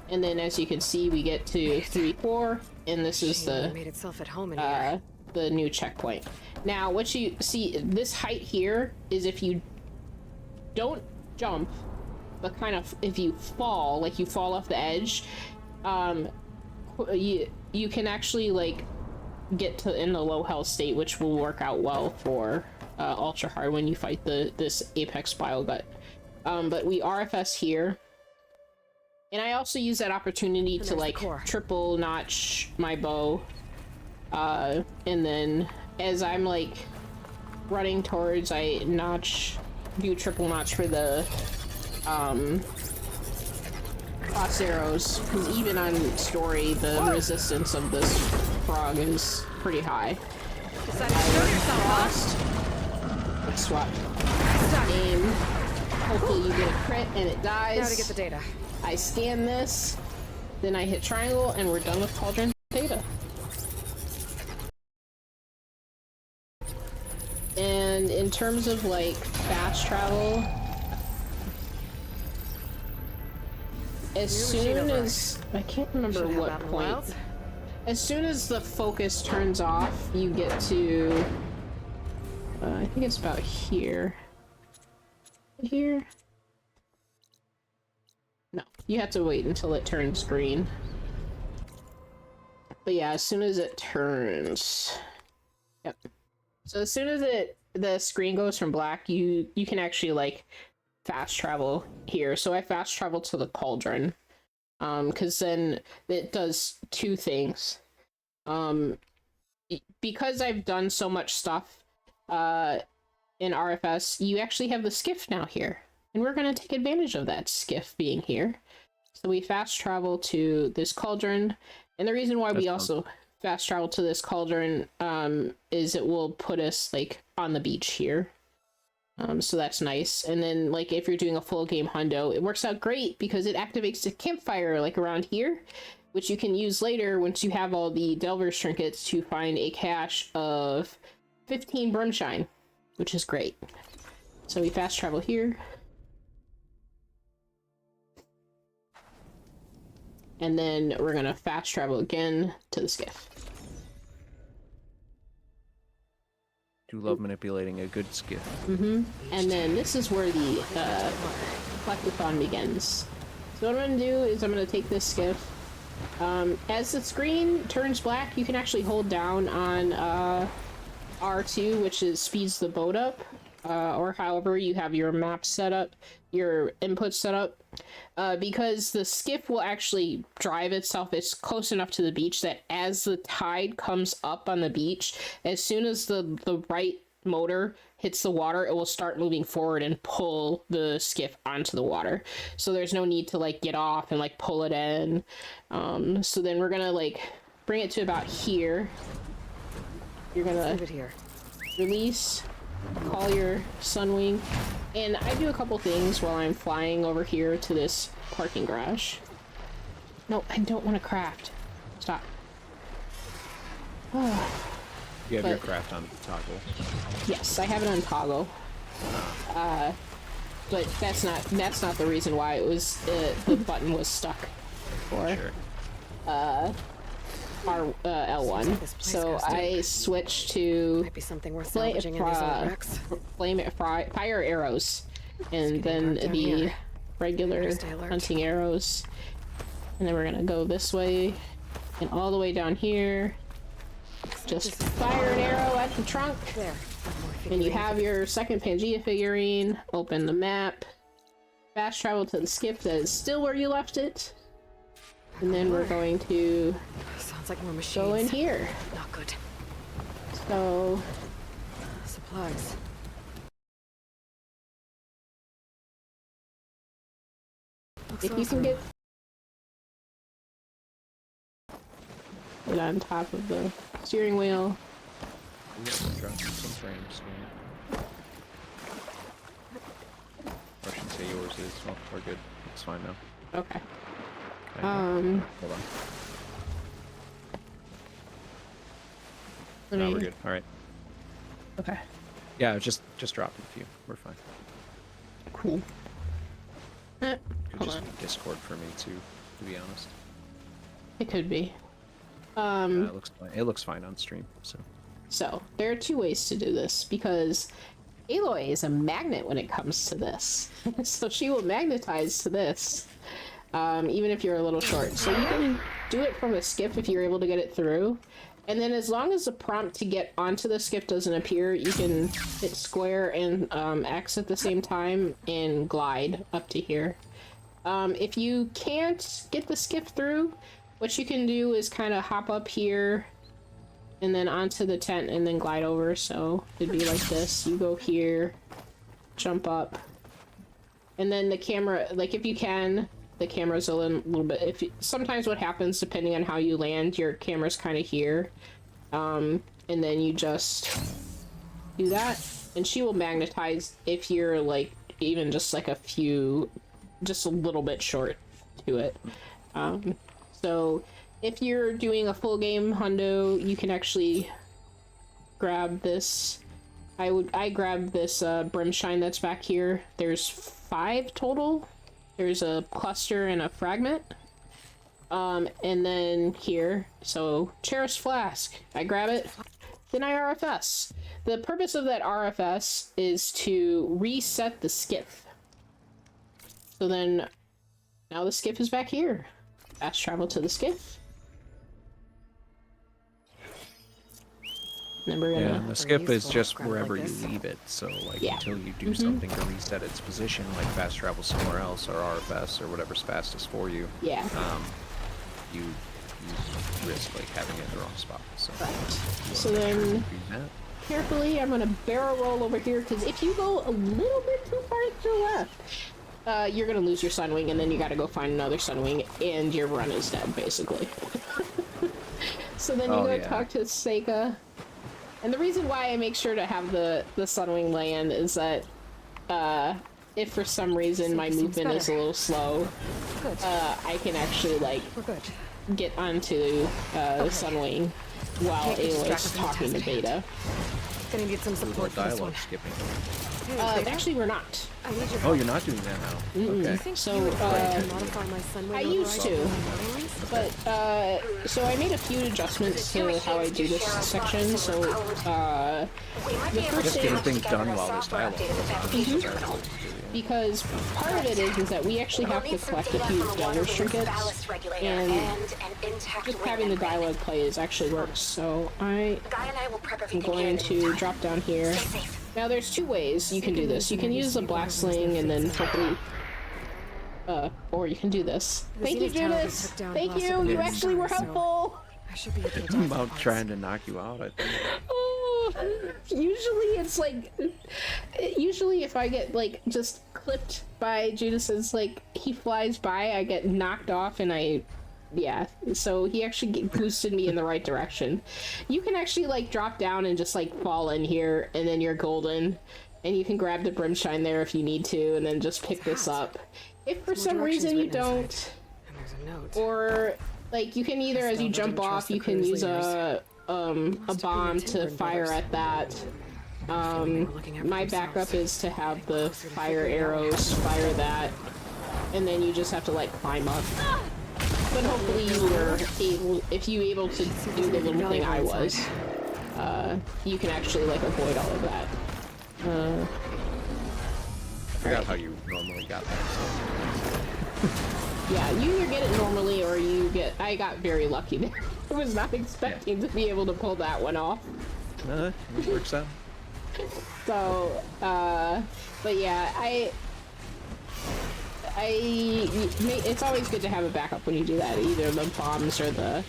and then as you can see, we get to 3, 4, and this is the made itself at home in here. The new checkpoint. Now, what you see, this height here is if you don't jump, but kind of if you fall, like you fall off the edge, you can actually like get to in the low health state, which will work out well for ultra hard when you fight this apex bile gut. But we RFS here, and I also use that opportunity to like triple notch my bow, and then as I'm like running towards, I do triple notch for the cross arrows, because even on story the resistance of this frog is pretty high. Let's swap aim. Hopefully you get a crit and it dies. Now to get the data. I scan this, then I hit triangle, and we're done with cauldron data. And in terms of like fast travel, as soon as, I can't remember what point, as soon as the focus turns off, you get to, I think it's about here. Here? No, you have to wait until it turns green. But yeah, as soon as it turns, yep. So as soon as the screen goes from black, you can actually like fast travel here. So I fast travel to the cauldron, because then it does 2 things. Because I've done so much stuff in RFS, you actually have the skiff now here, and we're going to take advantage of that skiff being here. So we fast travel to this cauldron, and the reason why we also fast travel to this cauldron is it will put us like on the beach here. So that's nice. And then like if you're doing a full game hundo, it works out great because it activates the campfire like around here, which you can use later once you have all the Delver's trinkets to find a cache of 15 Brimshine, which is great. So we fast travel here. And then we're gonna fast travel again to the skiff. Do love manipulating a good skiff. And then this is where the collectathon begins. So what I'm gonna do is I'm gonna take this skiff. As the screen turns black, you can actually hold down on R2, which speeds the boat up. or however you have your map set up, your input set up, because the skiff will actually drive itself. It's close enough to the beach that as the tide comes up on the beach, as soon as the right motor hits the water, it will start moving forward and pull the skiff onto the water. So there's no need to like get off and like pull it in. So then we're gonna like bring it to about here. You're gonna Leave it here. Release, call your Sunwing, and I do a couple things while I'm flying over here to this parking garage. No, I don't want to craft. Stop. You have your craft on toggle. Yes, I have it on toggle. But that's not the reason why it was the button was stuck for L1. So I switched to Might be something worth salvaging in these old wrecks. fire arrows, and then the regular hunting arrows, and then we're gonna go this way and all the way down here. Just fire an arrow at the trunk. There. And you have your second Pangea figurine. Open the map. Fast travel to the skiff that is still where you left it. And then we're going to Sounds like more machines. go in here. Not good. So Supplies. Looks if you awesome. can get it on top of the steering wheel. Drop some frames. Or I should say yours is. Well, we're good. It's fine now. Okay. Hold on. No, we're good. All right. Okay. Yeah, just drop a few. We're fine. Cool. Could Hold just on. be Discord for me too, to be honest. It could be. It looks fine. It looks fine on stream. So there are two ways to do this, because Aloy is a magnet when it comes to this. So she will magnetize to this, even if you're a little short. So you can do it from a skiff if you're able to get it through. And then as long as the prompt to get onto the skiff doesn't appear, you can hit square and X at the same time and glide up to here. If you can't get the skiff through, what you can do is kind of hop up here and then onto the tent and then glide over. So it'd be like this. You go here, jump up, and then the camera, like if you can, the camera's a little bit, sometimes what happens depending on how you land, your camera's kind of here, and then you just do that and she will magnetize if you're like even just like just a little bit short to it. So if you're doing a full game hundo, you can actually grab this. I grabbed this Brimshine that's back here. There's 5 total. There's a cluster and a fragment. And then here, so Cherished Flask. I grab it, then I RFS. The purpose of that RFS is to reset the skiff. So then, now the skiff is back here. Fast travel to the skiff. And then we're gonna... Yeah, and the skip is just wherever you this. leave it. So like Yeah. until you do something to reset its position, like fast travel somewhere else or RFS or whatever's fastest for you. Yeah. You risk like having it in the wrong spot. So. Right. So then, carefully, I'm gonna barrel roll over here, because if you go a little bit too far to the left, you're gonna lose your Sunwing, and then you gotta go find another Sunwing, and your run is dead, basically. So then you go talk to Seika. And the reason why I make sure to have the Sunwing land is that if for some reason my movement is a little slow, I can actually like get onto the Sunwing while Aloy's talking to Beta. Gonna need some support for this one. Skipping. Actually, we're not. I need your Oh, you're not doing that now. Okay. So, modify my Sunwing I used to, but, so I made a few adjustments to how I do this section, so, the first Just thing... getting things done while there's dialogue. Because part of it is that we actually have to collect a few donor trinkets, and just having the dialogue play actually works, so I'm going to drop down here, Now there's two ways you can do this. You can use a black sling and then hopefully, or you can do this. Thank you, Judas. Thank you. You actually were helpful. I should be It's about trying to knock you out, I think. Oh, usually it's like, usually if I get like just clipped by Judas's, like he flies by, I get knocked off and yeah, so he actually boosted me in the right direction. You can actually like drop down and just like fall in here and then you're golden, and you can grab the brimstone there if you need to and then just pick this up. If for some reason you don't, And there's a note. or like you can either as you jump off you can use a bomb to fire at that. My backup is to have the fire arrows fire that, and then you just have to like climb up. But hopefully you were able, if you able to do the little thing I was, you can actually like avoid all of that. I forgot how you normally got that, so. Yeah, you either get it normally or you get... I got very lucky there. I was not expecting to be able to pull that one off. It works out. So, but yeah, it's always good to have a backup when you do that. Either the bombs or the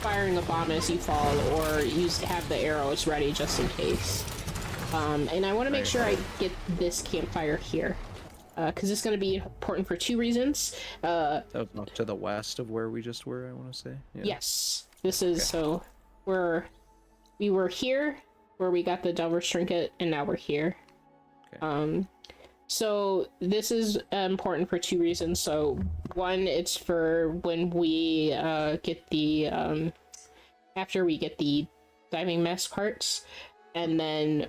firing a bomb as you fall, or have the arrows ready just in case. And I want to make sure I get this campfire here, because it's going to be important for two reasons. That was off to the west of where we just were, I want to say. Yeah. Yes, this is so we were here where we got the Delver's Trinket, and now we're here. Okay. So this is important for two reasons. So one, it's for when we get the after we get the diving mask parts, and then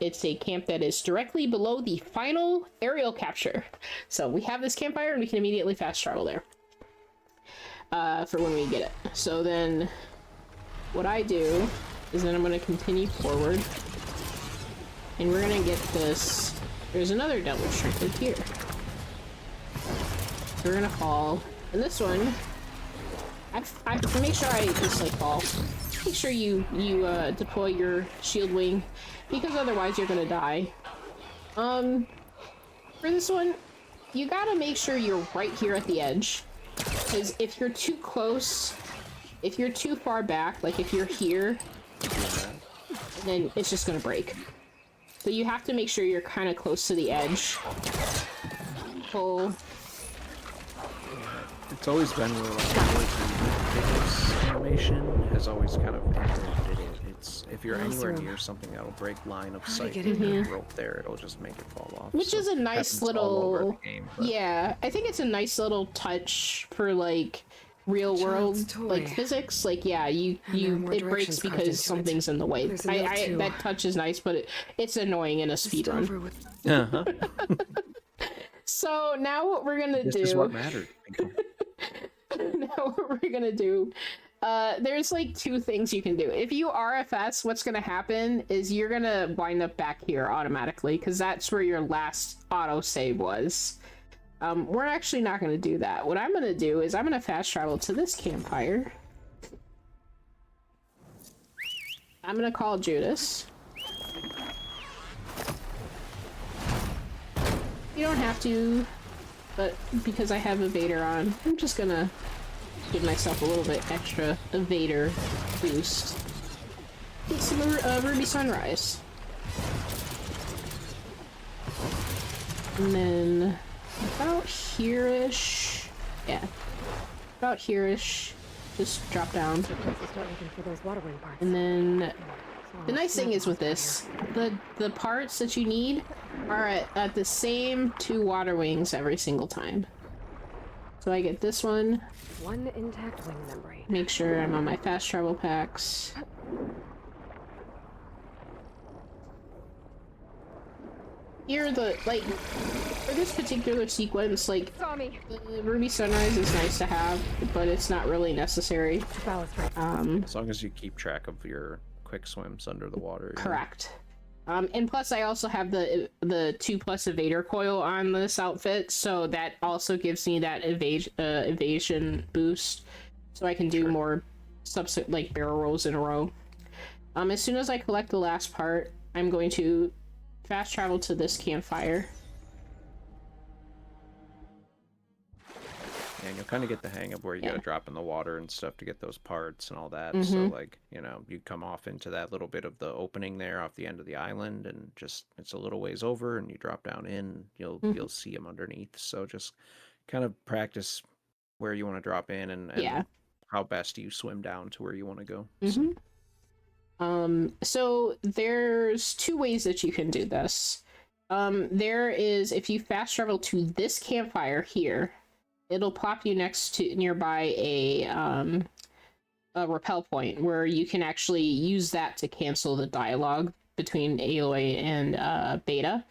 it's a camp that is directly below the final aerial capture. So we have this campfire and we can immediately fast travel there for when we get it. So then what I do is then I'm going to continue forward, and we're going to get this. There's another Devil's Trinket here. So we're going to fall. And this one, I make sure I just like fall. Make sure you deploy your shield wing, because otherwise you're gonna die. For this one, you gotta make sure you're right here at the edge, because if you're too close, if you're too far back, like if you're here, then it's just gonna break. So you have to make sure you're kind of close to the edge. Pull. It's always been where like animation has always kind of interrupted it. It's if you're anywhere near something that'll break line of sight with the rope there, it'll just make it fall off. Which is a nice little game, yeah, I think it's a nice little touch for like real world like physics. Like yeah, it breaks because something's in the way. That touch is nice, but it's annoying in a speedrun. So now what we're gonna do. This is what mattered. Now what we're gonna do, there's like two things you can do. If you RFS, what's gonna happen is you're gonna wind up back here automatically, because that's where your last autosave was. We're actually not gonna do that. What I'm gonna do is I'm gonna fast travel to this campfire. I'm gonna call Judas. You don't have to, but because I have Evader on, I'm just gonna give myself a little bit extra Evader boost. Get some Ruby Sunrise. And then about here-ish, yeah, about here-ish, just drop down. And then the nice thing is with this, the parts that you need are at the same 2 water wings every single time. So I get this one. One intact wing membrane. Make sure I'm on my fast travel packs. Here for this particular sequence, like, the Ruby Sunrise is nice to have, but it's not really necessary. As long as you keep track of your quick swims under the water. Correct. And plus I also have the 2+ evader coil on this outfit, so that also gives me that evasion boost, so I can do more subsequent like barrel rolls in a row. As soon as I collect the last part, I'm going to fast travel to this campfire. And you'll kind of get the hang of where you gotta drop in the water and stuff to get those parts and all that. Mm-hmm. So like, you know, you come off into that little bit of the opening there off the end of the island, and just it's a little ways over, and you drop down in. You'll see them underneath. So just kind of practice where you want to drop in and how best you swim down to where you want to go. Mm-hmm. So there's two ways that you can do this. There is, if you fast travel to this campfire here, it'll plop you next to nearby a rappel point where you can actually use that to cancel the dialogue between Aloy and Beta.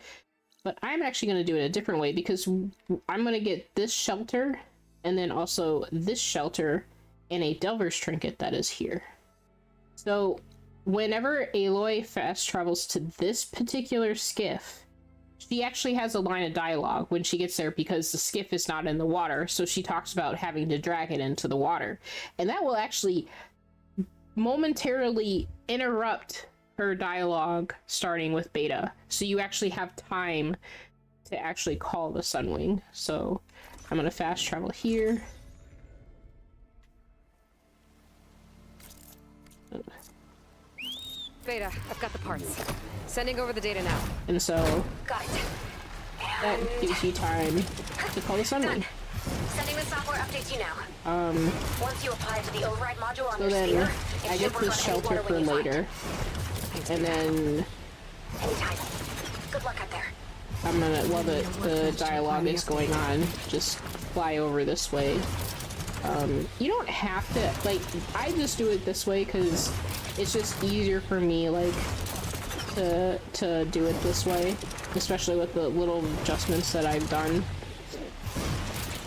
But I'm actually going to do it a different way, because I'm going to get this shelter and then also this shelter and a Delver's Trinket that is here. So whenever Aloy fast travels to this particular skiff, she actually has a line of dialogue when she gets there, because the skiff is not in the water, so she talks about having to drag it into the water. And that will actually momentarily interrupt her dialogue starting with Beta. So you actually have time to actually call the Sunwing. So I'm going to fast travel here. Beta, I've got the parts. Sending over the data now. And so Got it. that gives you time to call the Sunwing. Sending the software update to you now. Once you apply it to the override module on So your then sphere, I get this shelter for later. And then Anytime. Good luck out there. I'm gonna, while the dialogue is going on, just fly over this way. You don't have to, like, I just do it this way because it's just easier for me, like, to do it this way, especially with the little adjustments that I've done.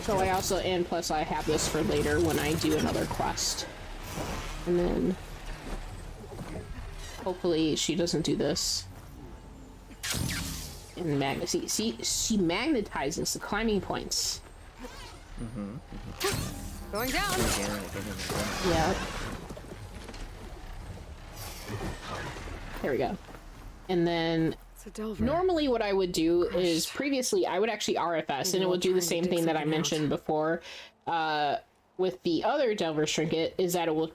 So I also, and plus I have this for later when I do another quest. And then hopefully she doesn't do this. And she magnetizes the climbing points. Going down. Yeah. There we go. And then normally what I would do is, previously I would actually RFS, and it would do the same thing that I mentioned before with the other Delver's Trinket, is that it will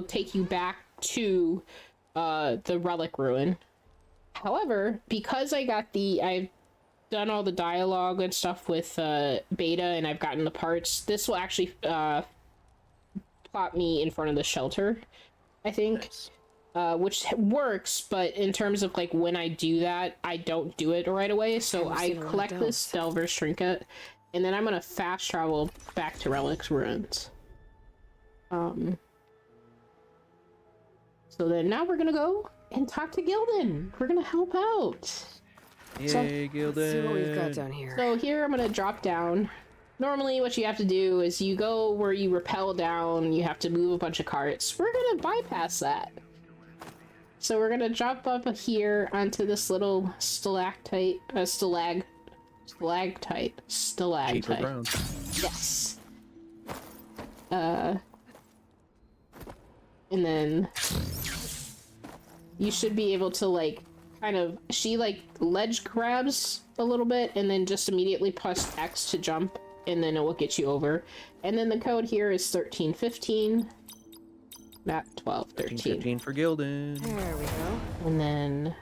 take you back to the Relic Ruin. However, because I've done all the dialogue and stuff with Beta, and I've gotten the parts, this will actually plop me in front of the shelter, I think. Nice. Which works, but in terms of like when I do that, I don't do it right away. So I collect this Delver's Trinket, and then I'm gonna fast travel back to Relic's Ruins. So then now we're gonna go and talk to Gildan. We're gonna help out. Yay, Gildan! Let's see what we've got down here. So here I'm gonna drop down. Normally what you have to do is you go where you rappel down, you have to move a bunch of carts. We're gonna bypass that. So we're gonna drop up here onto this little stalactite. Cheaper ground. Yes. And then you should be able to, like, kind of, she like ledge grabs a little bit and then just immediately press X to jump, and then it will get you over. And then the code here is 1315. Not 1213. 1315 for Gildan. There we go. And then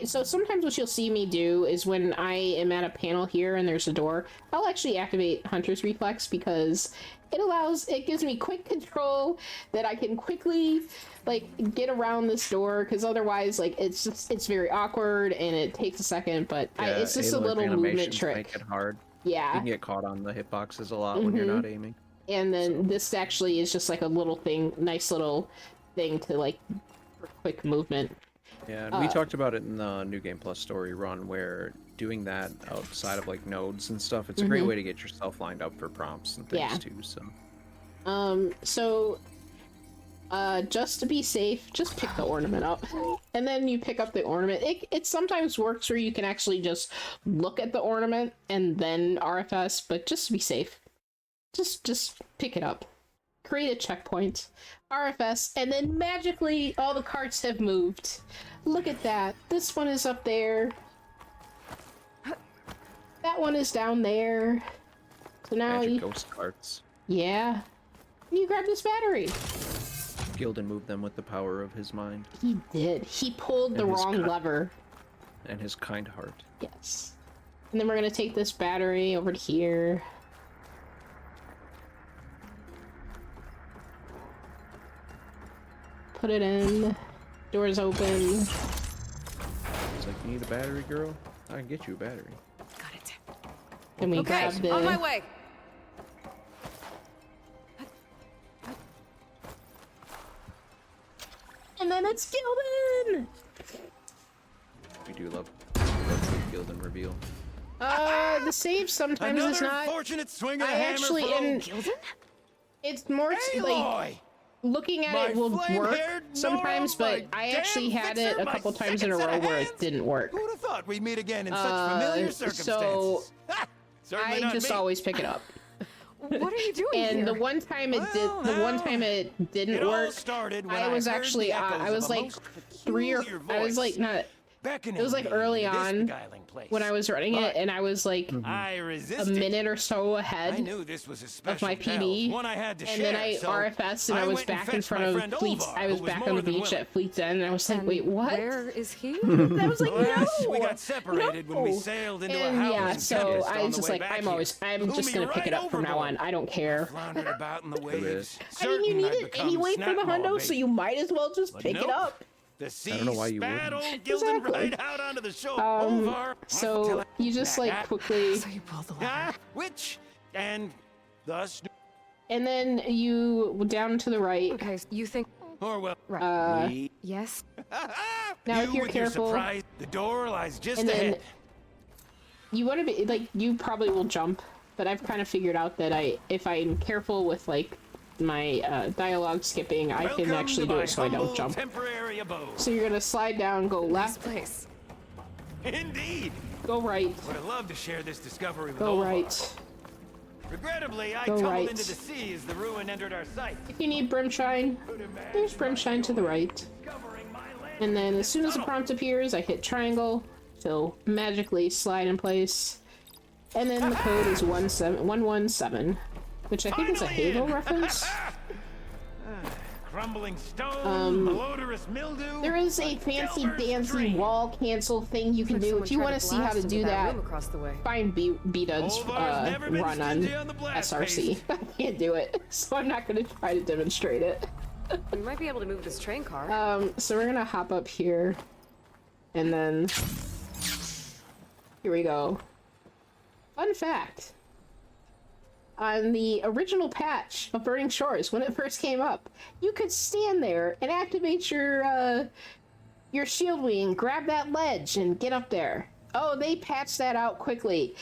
so sometimes what you'll see me do is when I am at a panel here and there's a door, I'll actually activate Hunter's Reflex, because it gives me quick control that I can quickly, like, get around this door, because otherwise, like, it's very awkward and it takes a second, but it's just a little movement trick. Make it hard. Yeah. You can get caught on the hitboxes a lot when you're not aiming. And then this actually is just like a little thing, nice little thing to, like, for quick movement. Yeah, and we talked about it in the New Game Plus story run, where doing that outside of like nodes and stuff, it's a great way to get yourself lined up for prompts and things too. So just to be safe, just pick the ornament up, and then you pick up the ornament. It sometimes works where you can actually just look at the ornament and then RFS, but just to be safe, just pick it up. Create a checkpoint, RFS, and then magically all the carts have moved. look at that. This one is up there. That one is down there. So now Magic ghost carts. Yeah. You grab this battery. Gildan moved them with the power of his mind. He did. He pulled the wrong lever. And his kind heart. Yes. And then we're gonna take this battery over to here. Put it in. Doors open. He's like, you need a battery, girl? I can get you a battery. Got it. And we grab the... on my way. And then it's Gildan! We do love the Gildan reveal. The save sometimes is not... Unfortunate swing of the I hammer actually... for It's more like... Looking at it will work sometimes, but I actually had it a couple times in a row where it didn't work. Who would have thought we'd meet again in such familiar circumstances? So Certainly I not just me. always pick it up. What are you doing And here? the one time it did, the one time it didn't It all work, started when I was heard actually, the echoes I was of a like most 3 or, peculiar I was like voice not, beckoning it was like me early to this on beguiling place. when I was running it, and I was like I a resisted. minute or so I ahead knew this was a special of my tell, PB, one I had to and share, then I so RFS, and I was went and back in fetched front my of friend Fleet's, Olvar, I was who back more on the than beach willing. at Fleet's End, and I was like, And wait, what? Where is he? I was like, no! We got separated when we sailed into And a house yeah, in so Tempest I on was the just way like, back I'm here. just Blew me gonna pick it right up from now on, overboard. I don't care. Floundered about in the waves. I mean, you certain need I'd it become anyway for the snap-maul hundo, so bait. you might as well just But pick it nope. up. The sea don't know why you spat wouldn't. old Gildan Exactly. right out onto the shore. Olvar, So you just like quickly, So you pulled the lever. which, and thus, and then you down to the right. Okay, so you think... or well, Right. Yes? Now, you if you're with careful, your surprise, the door lies just and then ahead. you want to be like, you probably will jump, but I've kind of figured out that if I'm careful with like my dialogue skipping, I can Welcome actually to do my it so I don't humble jump. Temporary abode. So you're gonna slide down, go This left, place. Indeed, go right, would have loved to share this discovery with go Olvar. right. Regrettably, I Go tumbled right. into the sea as the ruin entered our sight. If you need brimshine, there's brimshine to the right. Covering my land. And then as soon as the prompt appears, I hit triangle to magically slide in place. And then the code is 117, which I think is a Finally Halo in. reference. Crumbling stone, malodorous mildew. There is a fancy Delver's dancy dream. wall cancel thing you can Like do. someone If you tried want to see how to blast do into that, room across the way. find B-Dud's Olvar's never been run on stingy on the blast SRC. paste. I can't do it, so I'm not going to try to demonstrate it. We might be able to move this train car. So we're gonna hop up here, and then here we go. Fun fact. On the original patch of Burning Shores, when it first came up, you could stand there and activate your shield wing, grab that ledge, and get up there. Oh, they patched that out quickly.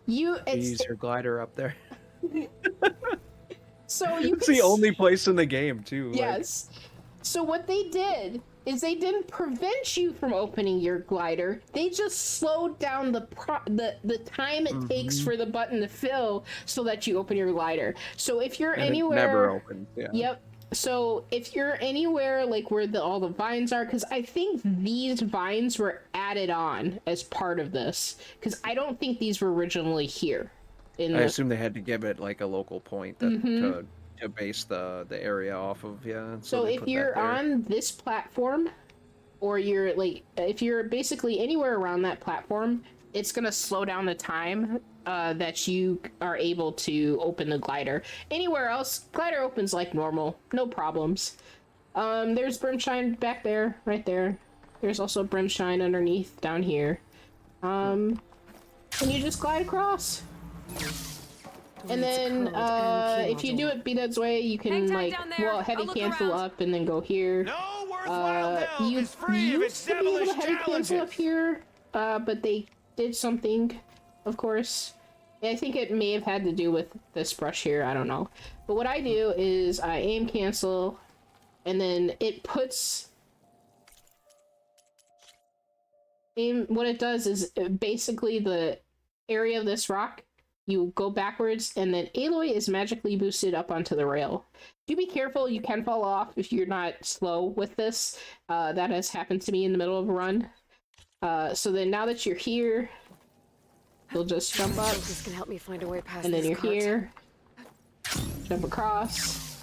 Use your glider up there. So you It's could the only place in the game, too. Yes. So what they did is they didn't prevent you from opening your glider. They just slowed down the time it takes for the button to fill so that you open your glider. So if you're And anywhere, it never opens. Yeah. Yep. So if you're anywhere like where all the vines are, because I think these vines were added on as part of this, because I don't think these were originally here. I assume they had to give it like a local point that, to base the area off of. Yeah. So they if put that you're there. on this platform, or you're like, if you're basically anywhere around that platform, it's gonna slow down the time that you are able to open the glider. Anywhere else, glider opens like normal, no problems. There's brimshine back there, right there. There's also brimshine underneath down here. And you just glide across. And then, if you do it B-Dud's way, you can, Hang tight like, down there. well, heavy I'll look cancel around. up and then go here. No worthwhile delve You is free of its used to be able devilish to heavy cancel up challenges. here, but they did something, of course. I think it may have had to do with this brush here, I don't know. But what I do is I aim cancel, and then it puts... what it does is basically the area of this rock you go backwards, and then Aloy is magically boosted up onto the rail. Do be careful, you can fall off if you're not slow with this. That has happened to me in the middle of a run. So then now that you're here, you'll just jump up, This can help me find a way past and then this you're cart. here, jump across,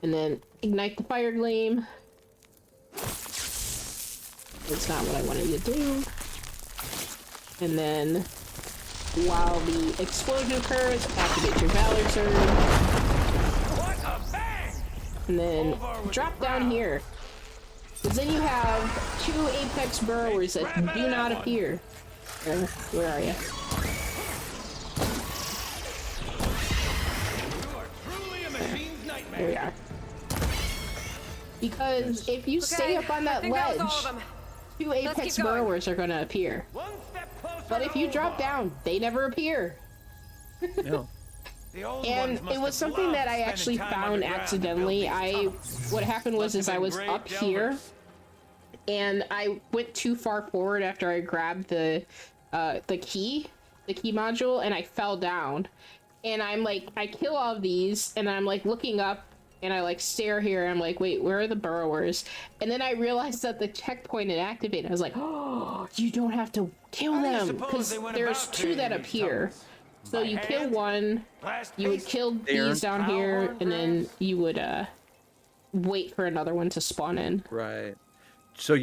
and then ignite the fire gleam. That's not what I wanted you to do. And then, while the explosion occurs, activate your Valor Surge. What a bang! And then drop down here. Because then you have 2 Apex Burrowers that do not appear. Where are you? You are truly a machine's nightmare. There we are. Because if you stay up on that ledge, 2 Apex Burrowers are going to appear. One step closer. But if you drop down, they never appear. Yeah. The old And ones must it was have something loved that I spending actually time found underground to accidentally. build these tunnels. What happened was Must have I been was great up here, delvers. and I went too far forward after I grabbed the key module, and I fell down. And I'm like, I kill all of these, and I'm like looking up, and I like stare here, and I'm like, wait, where are the burrowers? And then I realized that the checkpoint had activated. I was like, oh, you don't have to kill How do you them, suppose because they went there's about 2 that creating these appear. tunnels? So By you kill hand? one, Blast you would paste? kill these down here, and then you would wait for another one to spawn in. Right. So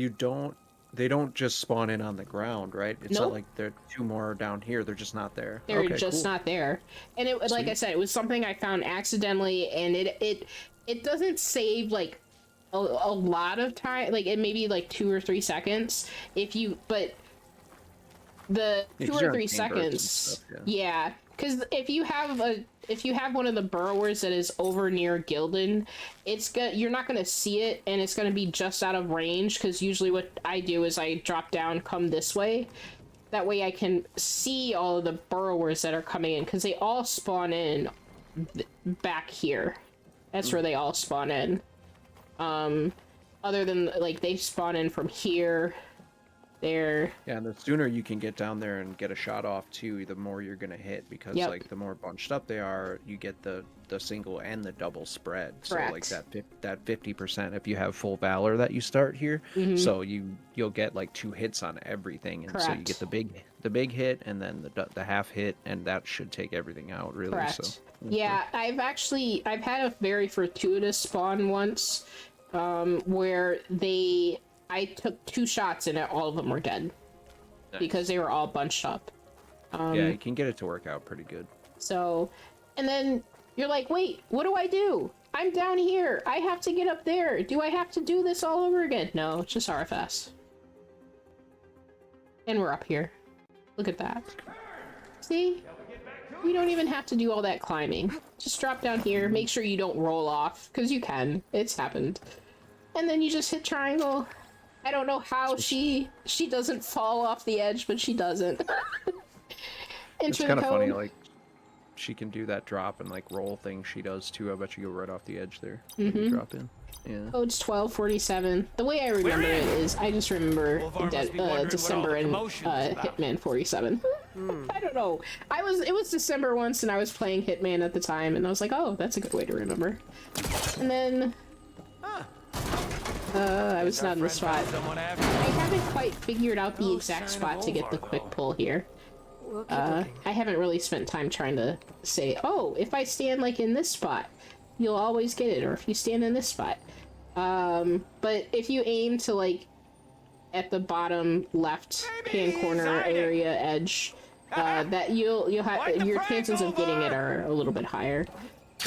they don't just spawn in on the ground, right? It's Nope. not like there are 2 more down here. They're just not there. They're Okay, just cool. not there. And it, like I said, it was something I found accidentally, and it doesn't save like a lot of time. Like it may be like 2 or 3 seconds but the Yeah, 2 'cause you're or on 3 chamber and seconds, stuff, yeah. Because if you have one of the burrowers that is over near Gildan, you're not gonna see it, and it's gonna be just out of range. Because usually what I do is I drop down, come this way. That way I can see all of the burrowers that are coming in, because they all spawn in back here. That's where they all spawn in. Other than like they spawn in from here. There. Yeah, and the sooner you can get down there and get a shot off too, the more you're gonna hit, because Yep. like the more bunched up they are, you get the single and the double spread. Correct. So like that 50% if you have full valor that you start here, so you'll get like 2 hits on everything, and so you get the big hit and then the half hit, and that should take everything out really. Correct. So Yeah, I've had a very fortuitous spawn once, where I took 2 shots and all of them were dead. Nice. Because they were all bunched up. yeah, you can get it to work out pretty good. So, and then you're like, wait, what do I do? I'm down here. I have to get up there. Do I have to do this all over again? No, it's just RFS. And we're up here. Look at that. See? We don't even have to do all that climbing. Just drop down here. Make sure you don't roll off, because you can. It's happened. And then you just hit triangle. I don't know how she doesn't fall off the edge, but she doesn't. It's kind of funny, like she can do that drop and like roll thing she does too. I bet you go right off the edge there when you drop in. Yeah. Code's 1247. The way I remember it is I just remember Wolvar must be wondering what December all the and commotion's about. Hitman 47. I don't know. It was December once, and I was playing Hitman at the time, and I was like, oh, that's a good way to remember. And then I was not in the spot. I haven't quite figured out the exact spot to get the quick pull here. We'll keep looking. I haven't really spent time trying to say, oh, if I stand like in this spot, you'll always get it, or if you stand in this spot. But if you aim to like at the bottom left hand corner area edge, that you'll have your chances of getting it are a little bit higher.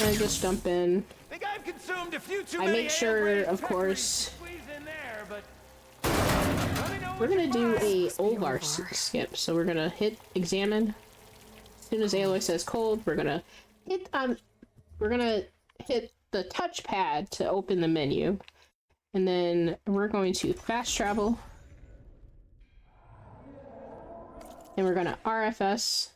And I just jump in. Think I've consumed a few too I many make sure, air-brained of peppers course, to squeeze in there, but let me know we're what gonna you do find. a Olvar skip. So we're gonna hit examine. As soon as Aloy says cold, we're gonna hit the touchpad to open the menu, and then we're going to fast travel, and we're gonna RFS.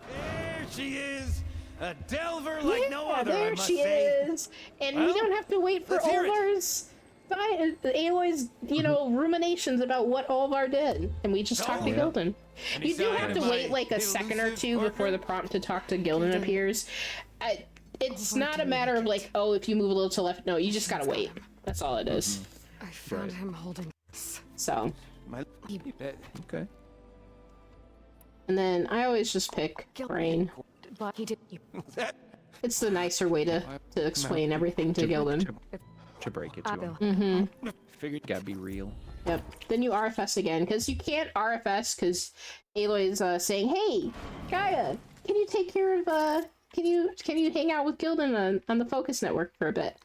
There she is, a delver like no other. I There must she say. is, and we Well, don't have to wait for let's hear it. Olvars. Aloy's, ruminations about what Olvar did, and we just talked to Gildan. You do have to wait like a second or two before the prompt to talk to Gildan appears. It's not a matter of like, oh, if you move a little to the left. No, you just gotta wait. That's all it is. I found him holding this. So. Okay. And then I always just pick Brain. But he did. It's the nicer way to explain everything to Gildan. To break it to him. Mm-hmm. Figured gotta be real. Yep. Then you RFS again, because you can't RFS because Aloy's saying, "Hey, Gaia, can you take care of can you hang out with Gildan on the Focus Network for a bit?"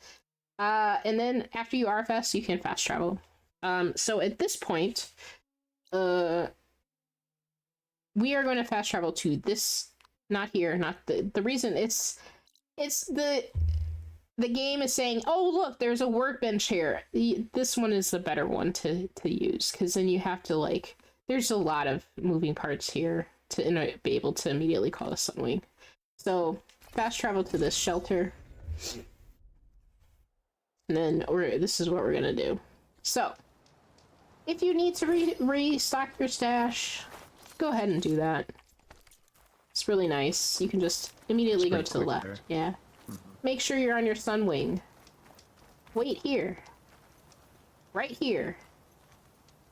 And then after you RFS, you can fast travel. So at this point, we are going to fast travel to this, not here, not the reason it's the game is saying, oh look, there's a workbench here. This one is the better one to use, because then you have to like, there's a lot of moving parts here to be able to immediately call a Sunwing. So fast travel to this shelter, and then this is what we're gonna do. So if you need to restock your stash, go ahead and do that. It's really nice. You can just immediately go to the left. There. Yeah. Make sure you're on your Sunwing. Wait here. Right here.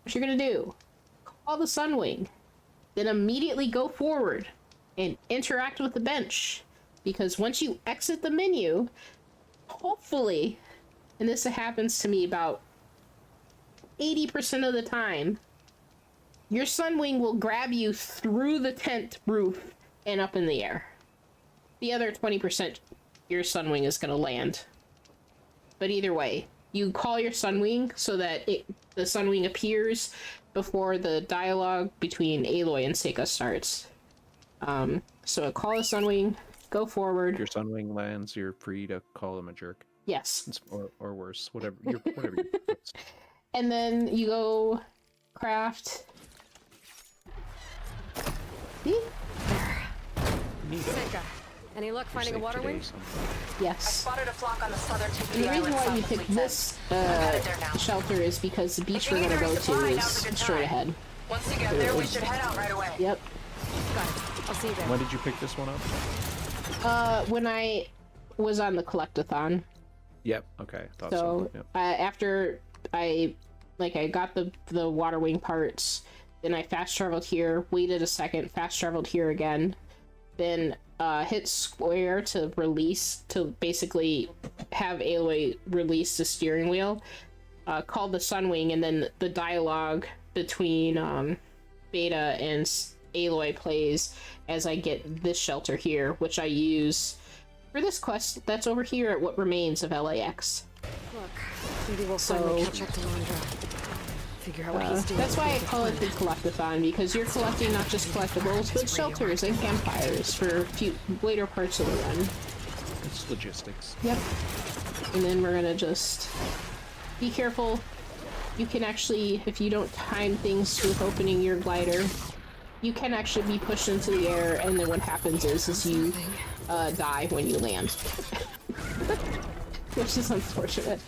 What you're gonna do, call the Sunwing, then immediately go forward and interact with the bench. Because once you exit the menu, hopefully, and this happens to me about 80% of the time, your Sunwing will grab you through the tent roof and up in the air. The other 20%, your Sunwing is going to land. But either way, you call your Sunwing so that the Sunwing appears before the dialogue between Aloy and Seika starts. So call a Sunwing, go forward. Your Sunwing lands, you're free to call him a jerk. Yes. Or worse, whatever you And then you go craft. See? Seika, any luck finding a water wing? Yes. I spotted a flock on the southern tip of And the the reason island why you south of pick Fleet this shelter is because the beach If we're you gonna need go a to supply, is now's a good straight time. ahead. Once you get there, we should head out right away. Yep. Got it. I'll see you there. When did you pick this one up? When I was on the collectathon. Yep. Okay. Thought So Yep. after I got the water wing parts, then I fast traveled here, waited a second, fast traveled here again, then hit square to release, to basically have Aloy release the steering wheel, called the Sunwing, and then the dialogue between Beta and Aloy plays as I get this shelter here, which I use for this quest that's over here at what remains of LAX. Look, maybe we'll finally catch up to Landra. Figure out what he's doing. That's why I call it the collectathon, because you're collecting not just collectibles, but shelters and campfires for later parts of the run. It's logistics. Yep. And then we're gonna just be careful. You can actually, if you don't time things with opening your glider, you can actually be pushed into the air, and then what happens is you die when you land. Which is unfortunate.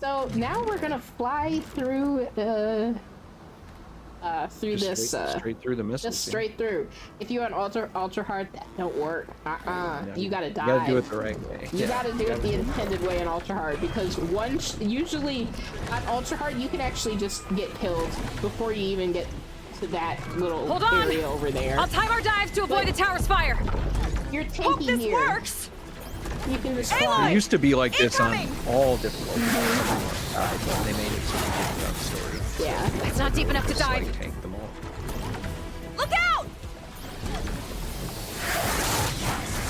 So now we're gonna fly through straight through the missiles. Just straight through. If you on ultra hard, that don't work. You gotta die. You gotta do it the right way. You gotta do it the intended way on ultra hard, because usually on ultra hard you can actually just get killed before you even get to that little area over there. I'll time our dives to avoid the tower's fire. You're tanky Hope this here. works. You can just Aloy! It used to be like this on all different Mm-hmm. they made it so you could run story. Yeah. It's not deep enough to Just, dive. like, tank them all. Look out!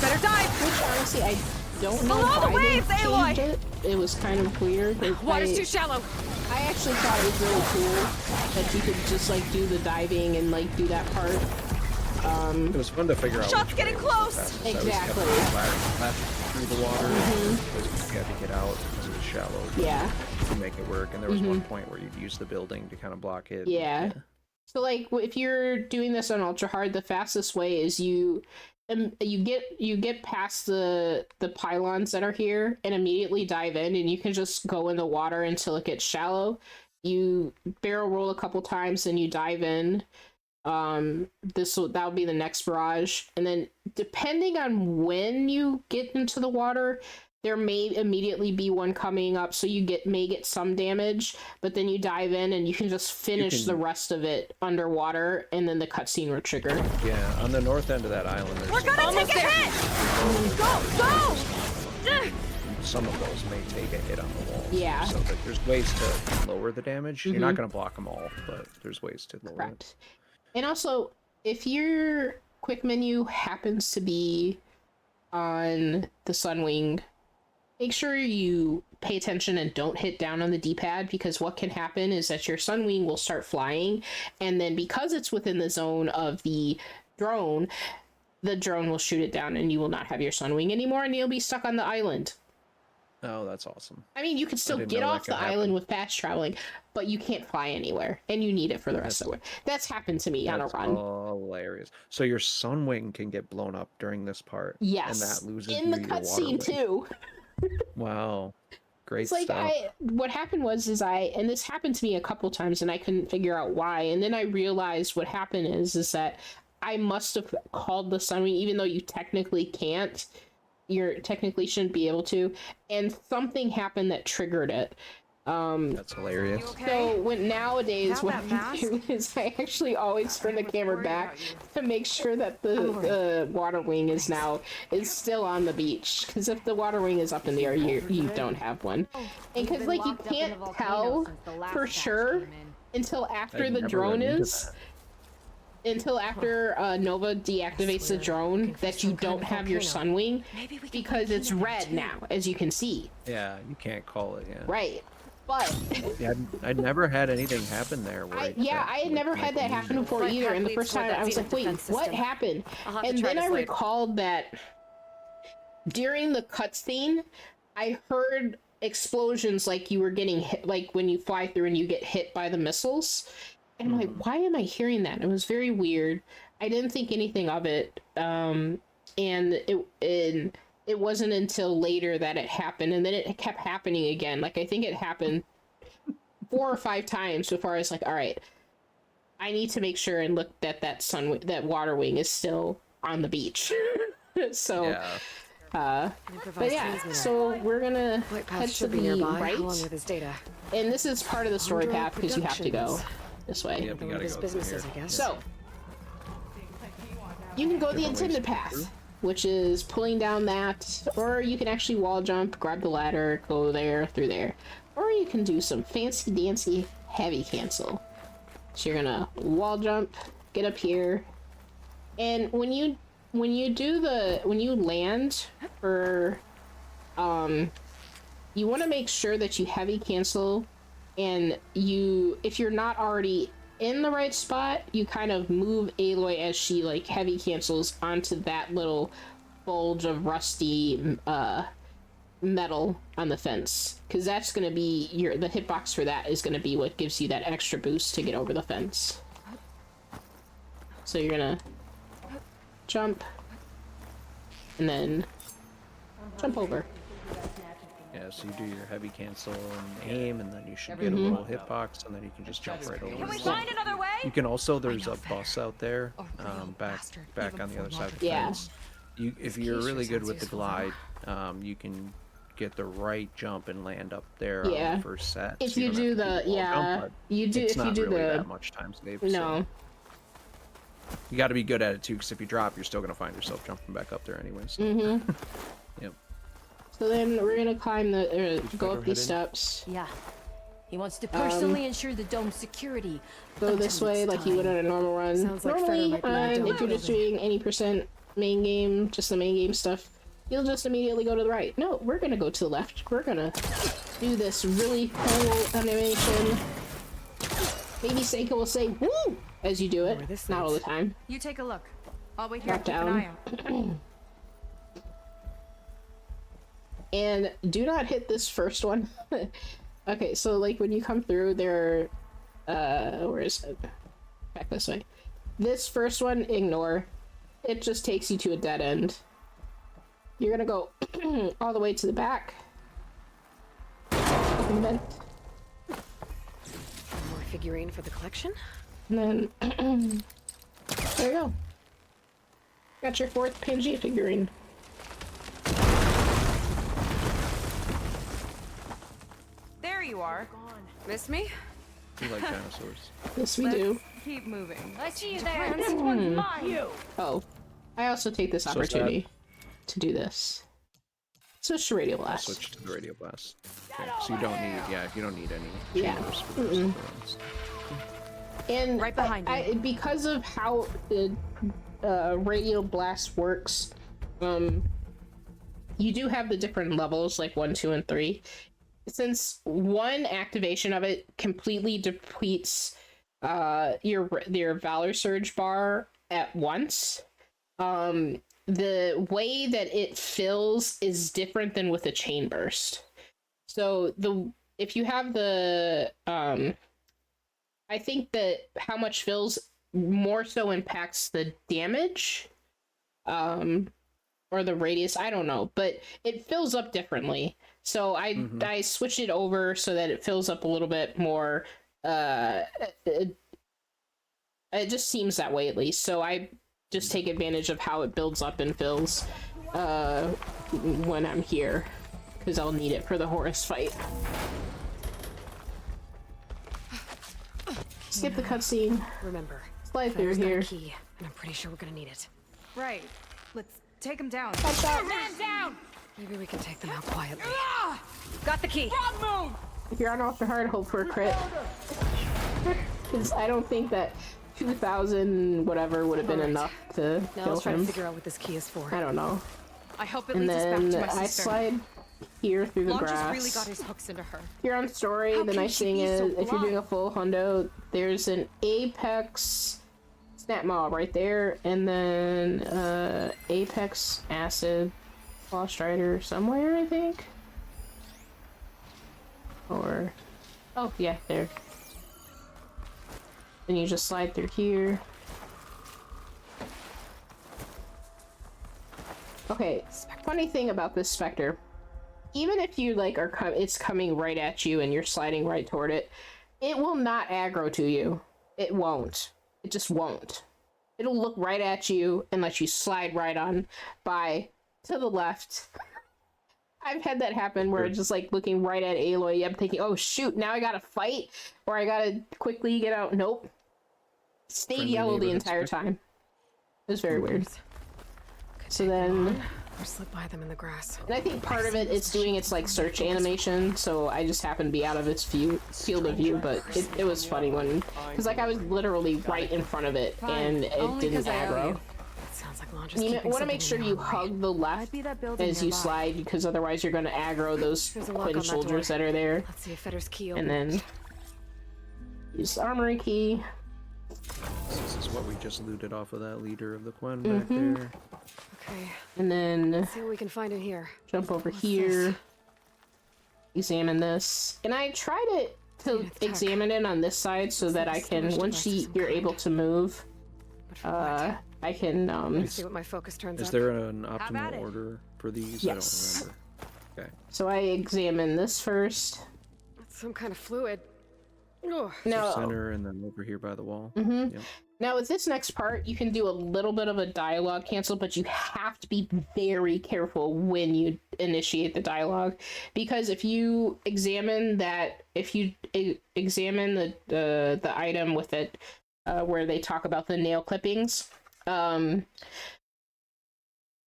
Better dive. Which honestly I don't know Below the why waves, they Aloy! changed it. It was kind of weird. Water's too shallow. I actually thought it was really cool that you could just like do the diving and like do that part. It was fun to figure out. Shot's getting close. Exactly. Through the water, because you had to get out because it was shallow. Yeah. To make it work, and there was one point where you'd use the building to kind of block it. Yeah. So like if you're doing this on ultra hard, the fastest way is you you get past the pylons that are here and immediately dive in, and you can just go in the water until it gets shallow. You barrel roll a couple times and you dive in. That'll be the next barrage, and then depending on when you get into the water, there may immediately be one coming up, so you may get some damage, but then you dive in and you can just finish the rest of it underwater, and then the cutscene will trigger. Yeah, on the north end of that island, there's We're gonna take a hit! Go! some of those may take a hit on the walls. Yeah. So that there's ways to lower the damage. You're not going to block them all, but there's ways to lower it. And also, if your quick menu happens to be on the Sunwing, make sure you pay attention and don't hit down on the D-pad, because what can happen is that your Sunwing will start flying, and then because it's within the zone of the drone will shoot it down, and you will not have your Sunwing anymore, and you'll be stuck on the island. Oh, that's awesome. I mean, you can still get off the island with fast traveling, but you can't fly anywhere, and you need it for the rest of it. That's happened to me on a run. Hilarious. So your Sunwing can get blown up during this part. Yes. And that loses in the cutscene too. Wow. Great it's like stuff. what happened was and this happened to me a couple times and I couldn't figure out why, and then I realized what happened is that I must have called the Sunwing, even though you technically can't. You technically shouldn't be able to, and something happened that triggered it. That's hilarious. So nowadays what I do is I actually always turn the camera back to make sure that the water wing is still on the beach, because if the water wing is up in the air, you don't have one, and because like you can't tell for sure until after the drone until after Nova deactivates the drone that you don't have your Sunwing, because it's red now, as you can see. Yeah, you can't call it, yeah. Right. But yeah, I'd never had anything happen there. Where I had never had that happen before either, and the first time I was like, wait, what happened? And then I recalled that during the cutscene, I heard explosions like you were getting hit, like when you fly through and you get hit by the missiles. And I'm like, why am I hearing that? It was very weird. I didn't think anything of it. And it wasn't until later that it happened, and then it kept happening again. Like, I think it happened 4 or 5 times before I was like, all right, I need to make sure and look that that water wing is still on the beach. So, yeah. But yeah, so we're gonna head to the right, and this is part of the story path because you have to go this way. Yep, you gotta go through here. So, you can go the intended path, which is pulling down that, or you can actually wall jump, grab the ladder, go there, through there. Or you can do some fancy dancy heavy cancel. So you're gonna wall jump, get up here, and when you land for, you want to make sure that you heavy cancel, and if you're not already in the right spot, you kind of move Aloy as she like heavy cancels onto that little bulge of rusty metal on the fence, because that's going to be the hitbox for that is going to be what gives you that extra boost to get over the fence. So you're gonna jump and then jump over. Yeah, so you do your heavy cancel and aim, and then you should get a little hitbox, and then you can just jump right over. Can we find another way? You can also, there's a bus out there, back on the other side of the fence. If you're really good with the glide, you can get the right jump and land up there on the first set. If you do the that much time saved. No. So you got to be good at it too, because if you drop, you're still gonna find yourself jumping back up there anyways. Yep. So then we're gonna climb go up these steps. Yeah. He wants to personally ensure the dome's security. Go this way like you would on a normal run. Sounds like Normally, if you're just doing any % main game, just the main game stuff, you'll just immediately go to the right. No, we're gonna go to the left. We're gonna do this really cool animation. Maybe Seika will say "woo" as you do it. Not all the time. You take a look. I'll wait here. Drop Keep an eye down. out. And do not hit this first one. Okay, so like when you come through there, where is it? Back this way. This first one, ignore. it just takes you to a dead end. You're gonna go all the way to the back. And then, More figurine for the collection? and then there you go. Got your 4th Pangea figurine. There you are. Miss me? We like dinosaurs. Yes, we do. Keep moving. I see you there. This one's mine. Oh, I also take this opportunity to do this. Switch to Radio Blast. Switch to the radio blast. Okay, so you don't need, you don't need any Yeah. chambers for those ones. And Right behind you. Because of how the Radio Blast works, you do have the different levels, like 1, 2, and 3. Since one activation of it completely depletes your Valor Surge bar at once, the way that it fills is different than with a Chain Burst. So if you have the I think that how much fills more so impacts the damage or the radius, I don't know, but it fills up differently. So I switch it over so that it fills up a little bit more. It just seems that way, at least. So I just take advantage of how it builds up and fills when I'm here, because I'll need it for the Horus fight. Skip the cutscene. Remember, Slide through Feather's got a here. key, and I'm pretty sure we're gonna need it. Right. Let's take him down. Man down! Maybe we can take them out quietly. Got the key! If you're on off the hard, hope for a crit. Because I don't think that 2,000 whatever would have been enough to Now kill let's try to him. figure out what this key is for. I don't know. I hope it And leads us back then to my I sister. slide here through the Lon just grass. really got his hooks into her. If you're on story, How the can nice she thing be is, so if you're blind? doing a full hundo, there's an Apex Snap Maw right there, and then Apex Acid Lost Rider somewhere, I think. Or, oh yeah, there. Then you just slide through here. Okay, funny thing about this Spectre. Even if you like it's coming right at you and you're sliding right toward it, it will not aggro to you. It won't. It just won't. It'll look right at you and let you slide right on by to the left. I've had that happen where it's just like looking right at Aloy. I'm thinking, oh shoot, now I gotta fight or I gotta quickly get out. Nope. Stayed Friendly yellow the neighborhood entire Spectre. time. It was very weird. Could So take them then- on, or slip by them in the grass. And I think part of it's doing its like search animation, so I just happened to be out of its field of view, but it was funny when, because like I was literally right in front of it and it Only didn't 'cause I owe aggro. you. It sounds like Lon just You keeping want to make something sure in you her hug the left Be that building as you nearby. slide, because otherwise you're going to aggro those There's a lock Quinn on that soldiers door. that are there. Let's see if Fetter's key And opens. then use the armory key. This is what we just looted off of that leader of the Quen back there. Okay, And then see what we can find in here. jump over What's here. this? Examine this. And I tried to Attack. examine it on this side so that I can, storage once device of some you're kind. able to move, But for what? I can, Let's see what my focus turns Is up. there an at optimal it. order for these? Yes. I don't remember. Okay. so I examine this first. It's some kind of fluid. Ugh. So Now, center and then over here by the wall. Mhm. Yep. now with this next part, you can do a little bit of a dialogue cancel, but you have to be very careful when you initiate the dialogue, because if you examine that, if you examine the item with it, where they talk about the nail clippings,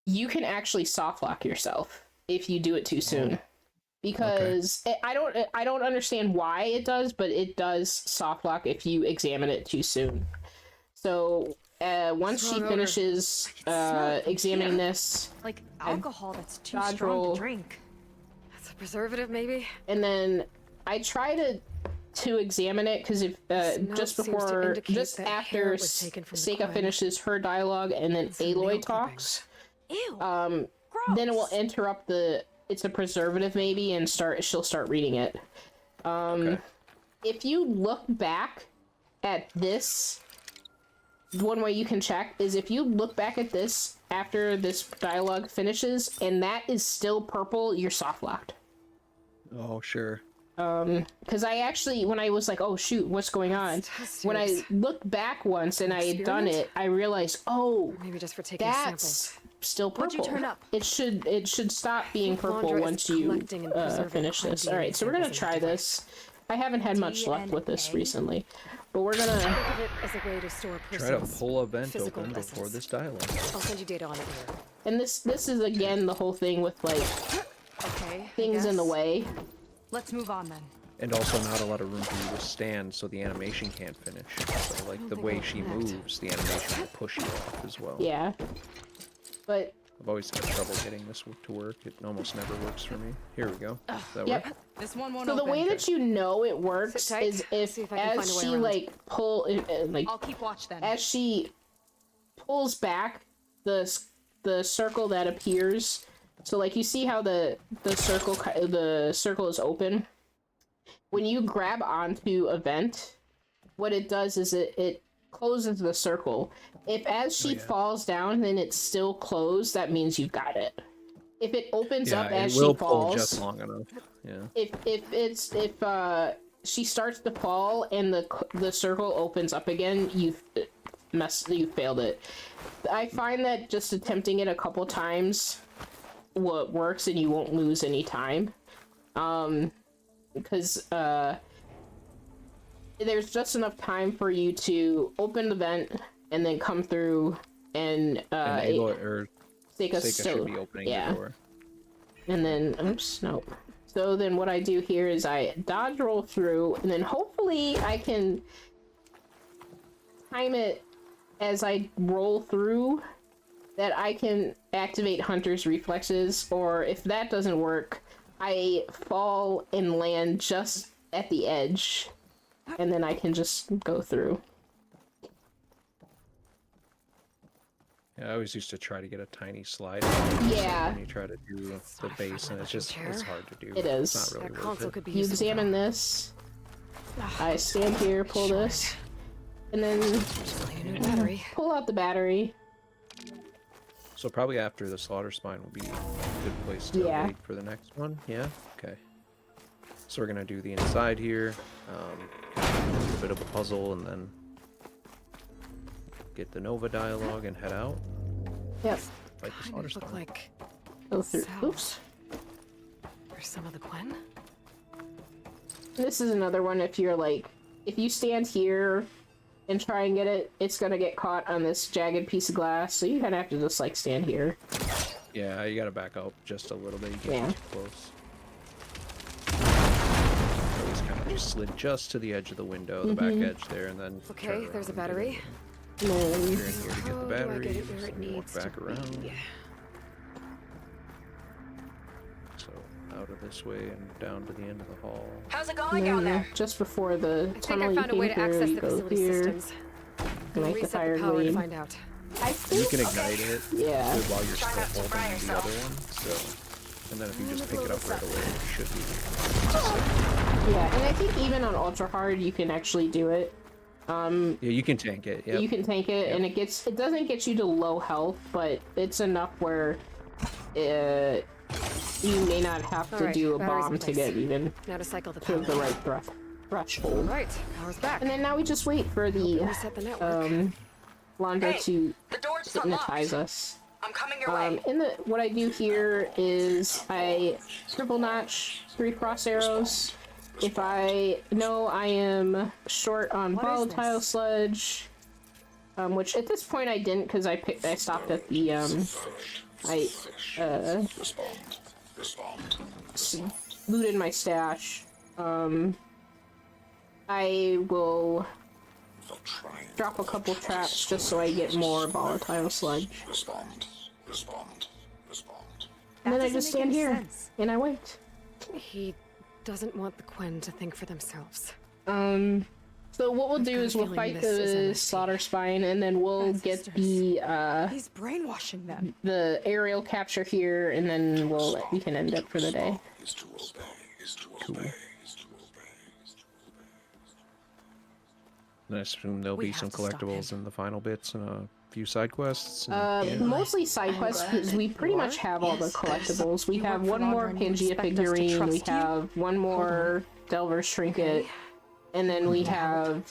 you can actually soft lock yourself if you do it too soon. Because I don't understand why it does, but it does soft lock if you examine it too soon. So once she Strong odor. finishes smell it from examining here. this, Like alcohol that's too dodge strong roll. to drink. That's a preservative, maybe? and then I try to examine it, because if note just seems to before, indicate just that hair after was taken from the Seika Quen. finishes her dialogue and then some nail Aloy talks, Ew. then it will interrupt it's a preservative maybe, and she'll start reading it. Okay. If you look back at this one way you can check is if you look back at this after this dialogue finishes and that is still purple, you're soft locked. Oh, sure. Because I actually, when I was like, oh shoot, what's going on? When I looked back once and I had done it, I realized, oh, Maybe just for taking that's samples. still purple. What'd you turn up? It should stop being purple Laundra is once you collecting and preserving finish crime this. DNA All right, so we're gonna samples in try the this. I haven't had much luck with this DNA? recently, but we're gonna. Think of it as a way to store a Try to person's pull a vent physical open before essence. this dialogue. I'll send you data on it later. And this is again the whole thing with like Okay. I things in the guess. way. Let's move on then. And also not a lot of room for you to stand, so the animation can't finish. So, like, the think way I'll she connect. moves, the animation will push you off as well. Yeah, but I've always had trouble getting this to work. It almost never works for me. Here we go. Does that yep. work? This one won't So the open. way that you know it works Sit tight. is if See if I can as find a way she around. like like I'll keep watch then. as she pulls back the circle that appears. So like you see how the circle is open. When you grab onto a vent, what it does is it closes the circle. If as she falls down, then it's still closed. That means you've got it. If it opens Yeah, up as it will she pull falls, just long enough. Yeah. if she starts to fall and the circle opens up again, you failed it. I find that just attempting it a couple times what works and you won't lose any time. Because there's just enough time for you to open the vent and then come through and or Seika should be opening the door. And then, oops, nope. So then what I do here is I dodge roll through, and then hopefully I can time it as I roll through that I can activate Hunter's reflexes, or if that doesn't work, I fall and land just at the edge, and then I can just go through. Yeah, I always used to try to get a tiny slide. Yeah. When you try to do the base, and it's hard to do. It is. It's not really That worth console it. could be You useful. examine this, I stand here, pull this, and then Probably a new battery. pull out the battery. So probably after the slaughter spine will be a good place to Yeah. wait for the next one. Yeah. Okay. So we're gonna do the inside here, a little bit of a puzzle, and then get the Nova dialogue and head out. Yep. Fight the Kind slaughter of look spine. like Go through. Cells. Oops. there's some of the Gwen. This is another one. If you stand here and try and get it, it's gonna get caught on this jagged piece of glass. So you kind of have to just like stand here. Yeah, you gotta back up just a little bit. You can't Yeah. get too close. Always kind of just slid just to the edge of the window, the back edge there, and then. Okay, turn there's a around and battery. get it. No. You're in here to get How the do I battery. get it where it and you walk needs to back around. be? So out of this way and down to the end of the hall. How's it And going down then there? just before the I think tunnel I you found a way came to access through, you the go facility here. systems. Make the Reset fire the power green. to find out. I You think. can ignite it Yeah. while you're Try still not to fry holding the yourself. other one. So, and then if you just pick it up right away, it should be. Yeah, and I think even on ultra hard you can actually do it. Yeah, you can tank it. Yeah. You can tank it, and it doesn't get you to low health, but it's enough where you may not have to Alright, do a battery's in bomb to place. get even Now to cycle the to power. the right threshold. Right, power's back. And then now we just wait for the Reset the network. Laundra Hey, to the door just unlocked. hypnotize us. I'm coming your way. What I do here is I triple notch 3 cross arrows. If I know I am short on What is volatile this? sludge, which at this point I didn't because I stopped at the looted my stash. I will drop a couple traps just so I get more volatile sludge. And then I just stand here and I wait. He doesn't want the Gwen to think for themselves. So what we'll do got a is we'll feeling fight this is the MST. slaughter spine, and then we'll get the He's brainwashing them. aerial capture here, and then we can end it for the day. And I assume there'll be some collectibles in the final bits and a few side quests. Mostly side quests, because we pretty much have all the collectibles. We have one more Pangea figurine, we have one more Delver's trinket, and then we have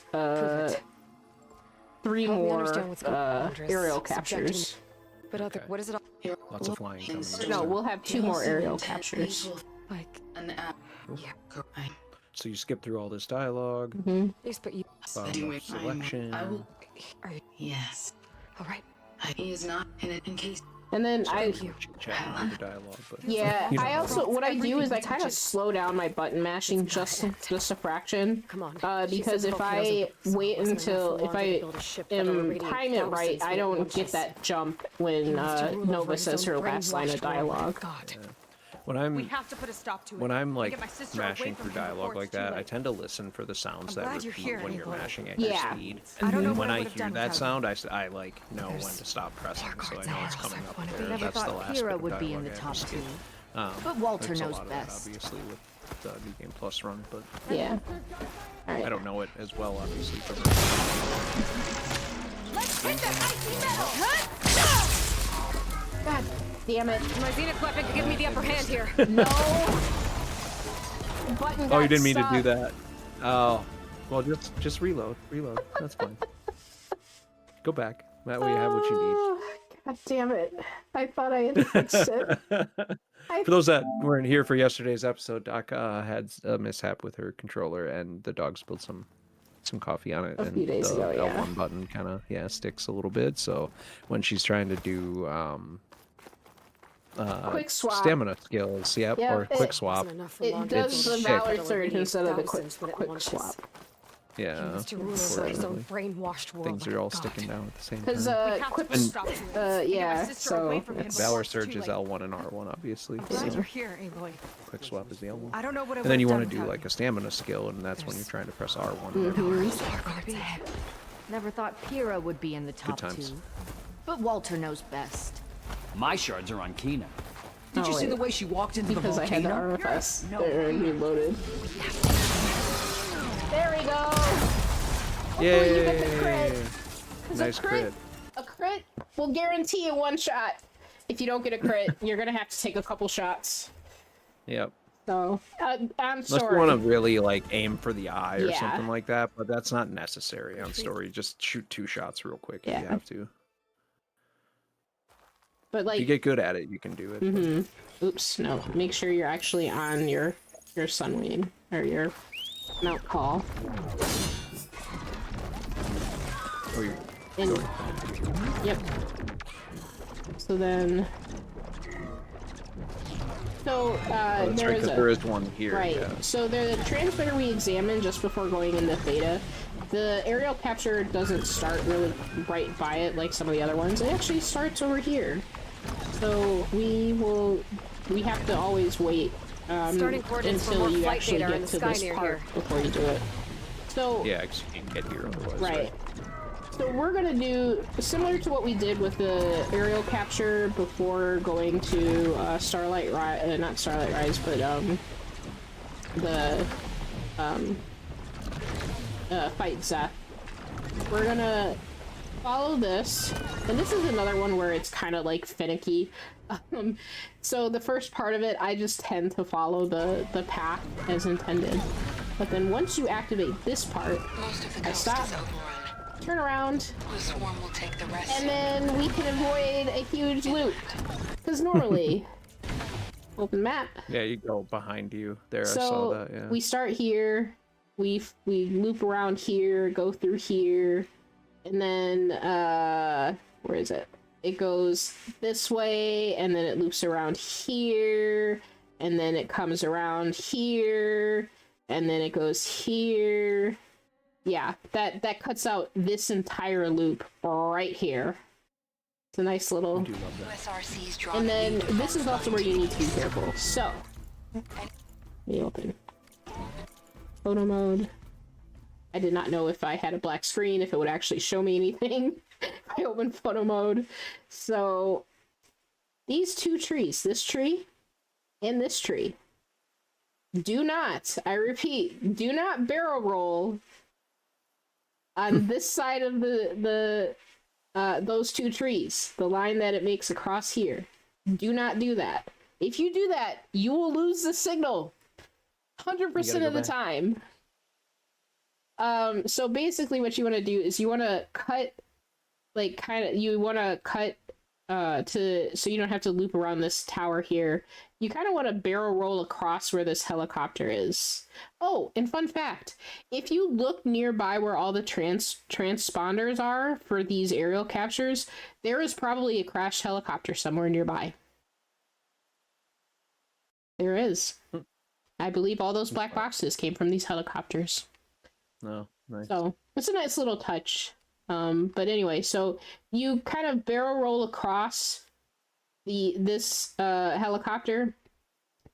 3 more aerial captures. But Okay. what is it? Lots of flying coming. No, we'll have 2 more aerial captures. Like So you skip through all this dialogue, yes, but you. selection. Yes. All right. He is not in it in case. And then Chatting with the dialogue, but yeah, you know, I also, what I do is I kind of slow down my button mashing just a fraction. Come on. Because if I wait until, if I time it right, I don't get that jump when Nova says her last line of dialogue. when We I'm have to put a stop to it. when I'm like Get my sister away mashing from through him dialogue before like it's too that, I late. tend to listen for the sounds I'm that glad you're repeat here, when you're Aloy. mashing at Yeah. your speed. I don't know And what when I I would've hear done that without sound, I like know when to stop pressing, so I know it's coming up there. Never That's the thought last Kira bit of would be in dialogue the I have top to skip. 2. But Walter There's a knows lot of that, best. obviously, with the New Game Plus run, but Yeah. I Alright. don't know it as well, obviously. From Let's hit that icy metal! God damn it. My Zenith weapon could give me the upper hand here. No! Button Oh, you got didn't mean to do stuck. that. Oh, well, just reload. Reload. That's fine. Go back. That way you have what you Oh, God damn it. I thought I had fixed it. need. For those that weren't here for yesterday's episode, Doc had a mishap with her controller, and the dog spilled some coffee on it, A and few days the ago, yeah. L1 button kind of sticks a little bit. So when she's trying to do Quick swap. stamina skills, yep, Yeah, or quick swap, It does the shit. Valor Surge instead of the quick swap. yeah, Mr. Ruler his own unfortunately, brainwashed world. things are all sticking down at the same Because, time. We have to quick, put a stop to it. Get my yeah, sister away so, from him it's- before Valor it's too Surge is late. L1 and R1, obviously. I'm glad So you're here, Aloy. quick swap is the L1. I don't know what I And then you would've want to done do without like a stamina skill, and that's when you're trying to press R1. Never thought Kira would be in the top times. 2. But Walter knows best. My shards are on Kina. Did Oh, you see the wait. way she walked into Because the I had the volcano? RFS. They're reloaded. There we go! Hopefully you get the crit. 'Cause Nice crit. A crit will guarantee a 1 shot. If you don't get a crit, you're gonna have to take a couple shots. Yep. So, I'm Unless sorry. you want to really like aim for the eye or Yeah. something like that, but that's not necessary on story. Just shoot 2 shots real quick if Yeah. you have to. But If like, you get good at it, you can do it. oops, no. Make sure you're actually on your Sunwing or your Mount Call. Or you- And, yep. So then, Oh, that's there right, is 'cause there is one here. right. Yeah. So the transmitter we examined just before going into beta, the aerial capture doesn't start really right by it like some of the other ones. It actually starts over here. So we have to always wait Starting coordinates for until more you flight actually data are get in the to sky this near part here. before you do it. So Yeah, 'cause you can't get here otherwise. right. So we're gonna do similar to what we did with the aerial capture before going to Starlight Rise, not Starlight Rise, but the Fight Zeth. We're gonna follow this, and this is another one where it's kind of like finicky. So the first part of it, I just tend to follow the path as intended. But then once you activate this part, Most of the I coast stop. is overrun. Turn around, The swarm will take the rest. and then we can avoid a huge loop. Because normally, open map. Yeah, you go behind you there. I saw So that. Yeah. we start here, we loop around here, go through here, and then where is it? It goes this way, and then it loops around here, and then it comes around here, and then it goes here. Yeah, that cuts out this entire loop right here. It's a nice little. I do love that. USRC's drawn And a then new this is defense also where line you need to be to careful. So, let me open photo mode. I did not know if I had a black screen, if it would actually show me anything. I opened photo mode. So, these 2 trees, this tree and this tree, do not, I repeat, do not barrel roll on this side of those two trees, the line that it makes across here. Do not do that. If you do that, you will lose the signal 100% of the time. So basically what you want to do is you want to cut, like, so you don't have to loop around this tower here. You kind of want to barrel roll across where this helicopter is. Oh, and fun fact, if you look nearby where all the transponders are for these aerial captures, there is probably a crashed helicopter somewhere nearby. There is. I believe all those black boxes came from these helicopters. No, nice. So it's a nice little touch. But anyway, so you kind of barrel roll across this helicopter,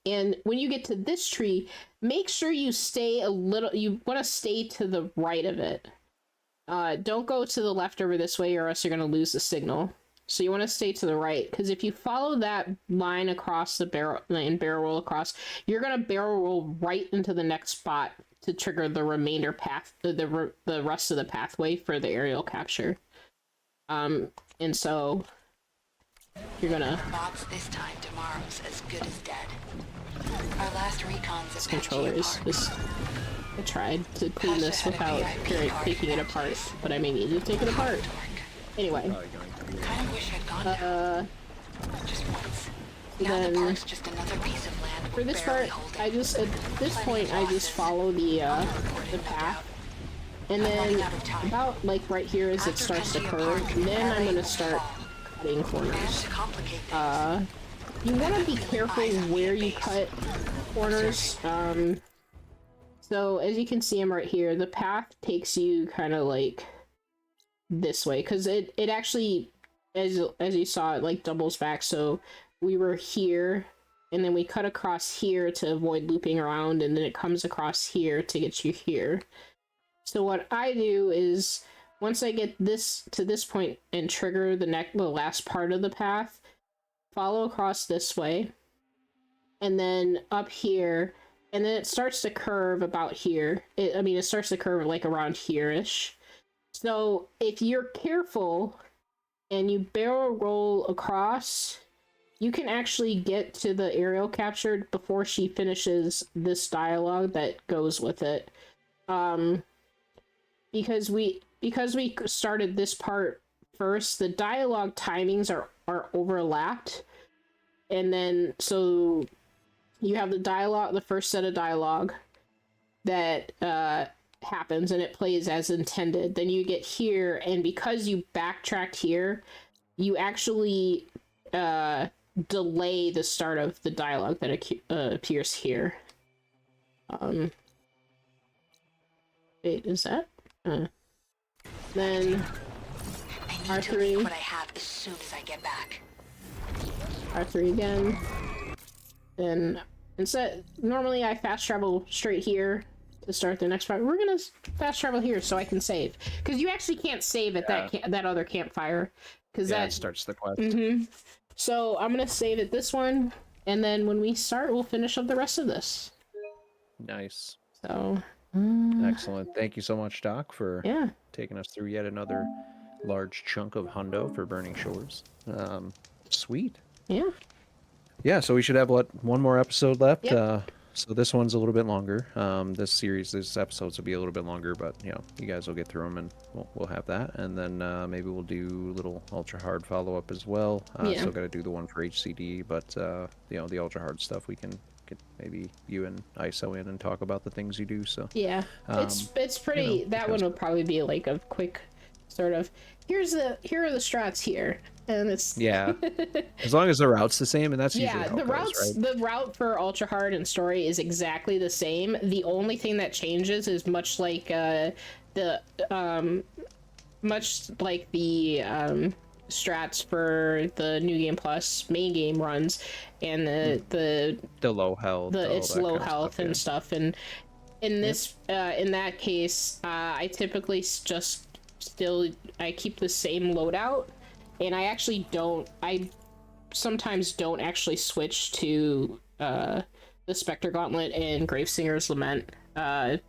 and when you get to this tree, make sure you want to stay to the right of it. Don't go to the left over this way, or else you're going to lose the signal. So you want to stay to the right, because if you follow that line across the barrel roll across, you're going to barrel roll right into the next spot to trigger the remainder path, the rest of the pathway for the aerial capture. And so you're gonna. Mods this time, tomorrow's as good as dead. Our last recons. This controller is just. I tried to clean this without taking it apart, but I may need to take it apart. Anyway. Kind of wish I'd gone now. Just once. Now the park's just another piece of land. For this part, I just at this point I just follow the path, and then about like right here as it starts to curve, then I'm gonna start cutting corners. You want to be careful where you cut corners. So as you can see, I'm right here. The path takes you kind of like this way, because it actually, as you saw, it like doubles back. So we were here, and then we cut across here to avoid looping around, and then it comes across here to get you here. So what I do is, once I get this to this point and trigger the last part of the path, follow across this way, and then up here, and then it starts to curve about here. It starts to curve like around here-ish. So if you're careful and you barrel roll across, you can actually get to the aerial capture before she finishes this dialogue that goes with it. Because we started this part first, the dialogue timings are overlapped. And then, so you have the first set of dialogue that happens, and it plays as intended. Then you get here, and because you backtracked here, you actually delay the start of the dialogue that appears here. Wait, is that? Then I need to leave what I have as soon as I get back. R3 again. Then instead, normally I fast travel straight here to start the next part. We're gonna fast travel here so I can save, because you actually can't save at that other campfire, because that starts the quest. So I'm gonna save at this one, and then when we start, we'll finish up the rest of this. Nice. So excellent. Thank you so much, Doc, for taking us through yet another large chunk of hundo for Burning Shores. Sweet. Yeah, so we should have one more episode left. Yep. So this one's a little bit longer. These episodes will be a little bit longer, but you guys will get through them, and we'll have that. And then maybe we'll do a little ultra hard follow up as well. Still got to do the one for HCD, but the ultra hard stuff we can get maybe you and ISO in and talk about the things you do. So it's pretty. That one will probably be like a quick sort of here are the strats here. And it's as long as the route's the same, and that's usually how it goes, right? The route for ultra hard and story is exactly the same. The only thing that changes is much like the strats for the New Game Plus main game runs, and the low health, it's low health and stuff. And in this in that case, I typically I keep the same loadout. And I sometimes don't actually switch to the Spectre Gauntlet and Gravesinger's Lament,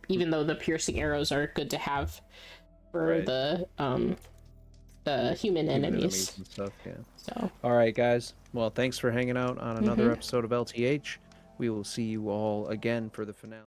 even though the piercing arrows are good to have. for the human enemies. And stuff. Yeah. So. All right, guys. Well, thanks for hanging out on another episode of LTH. We will see you all again for the finale.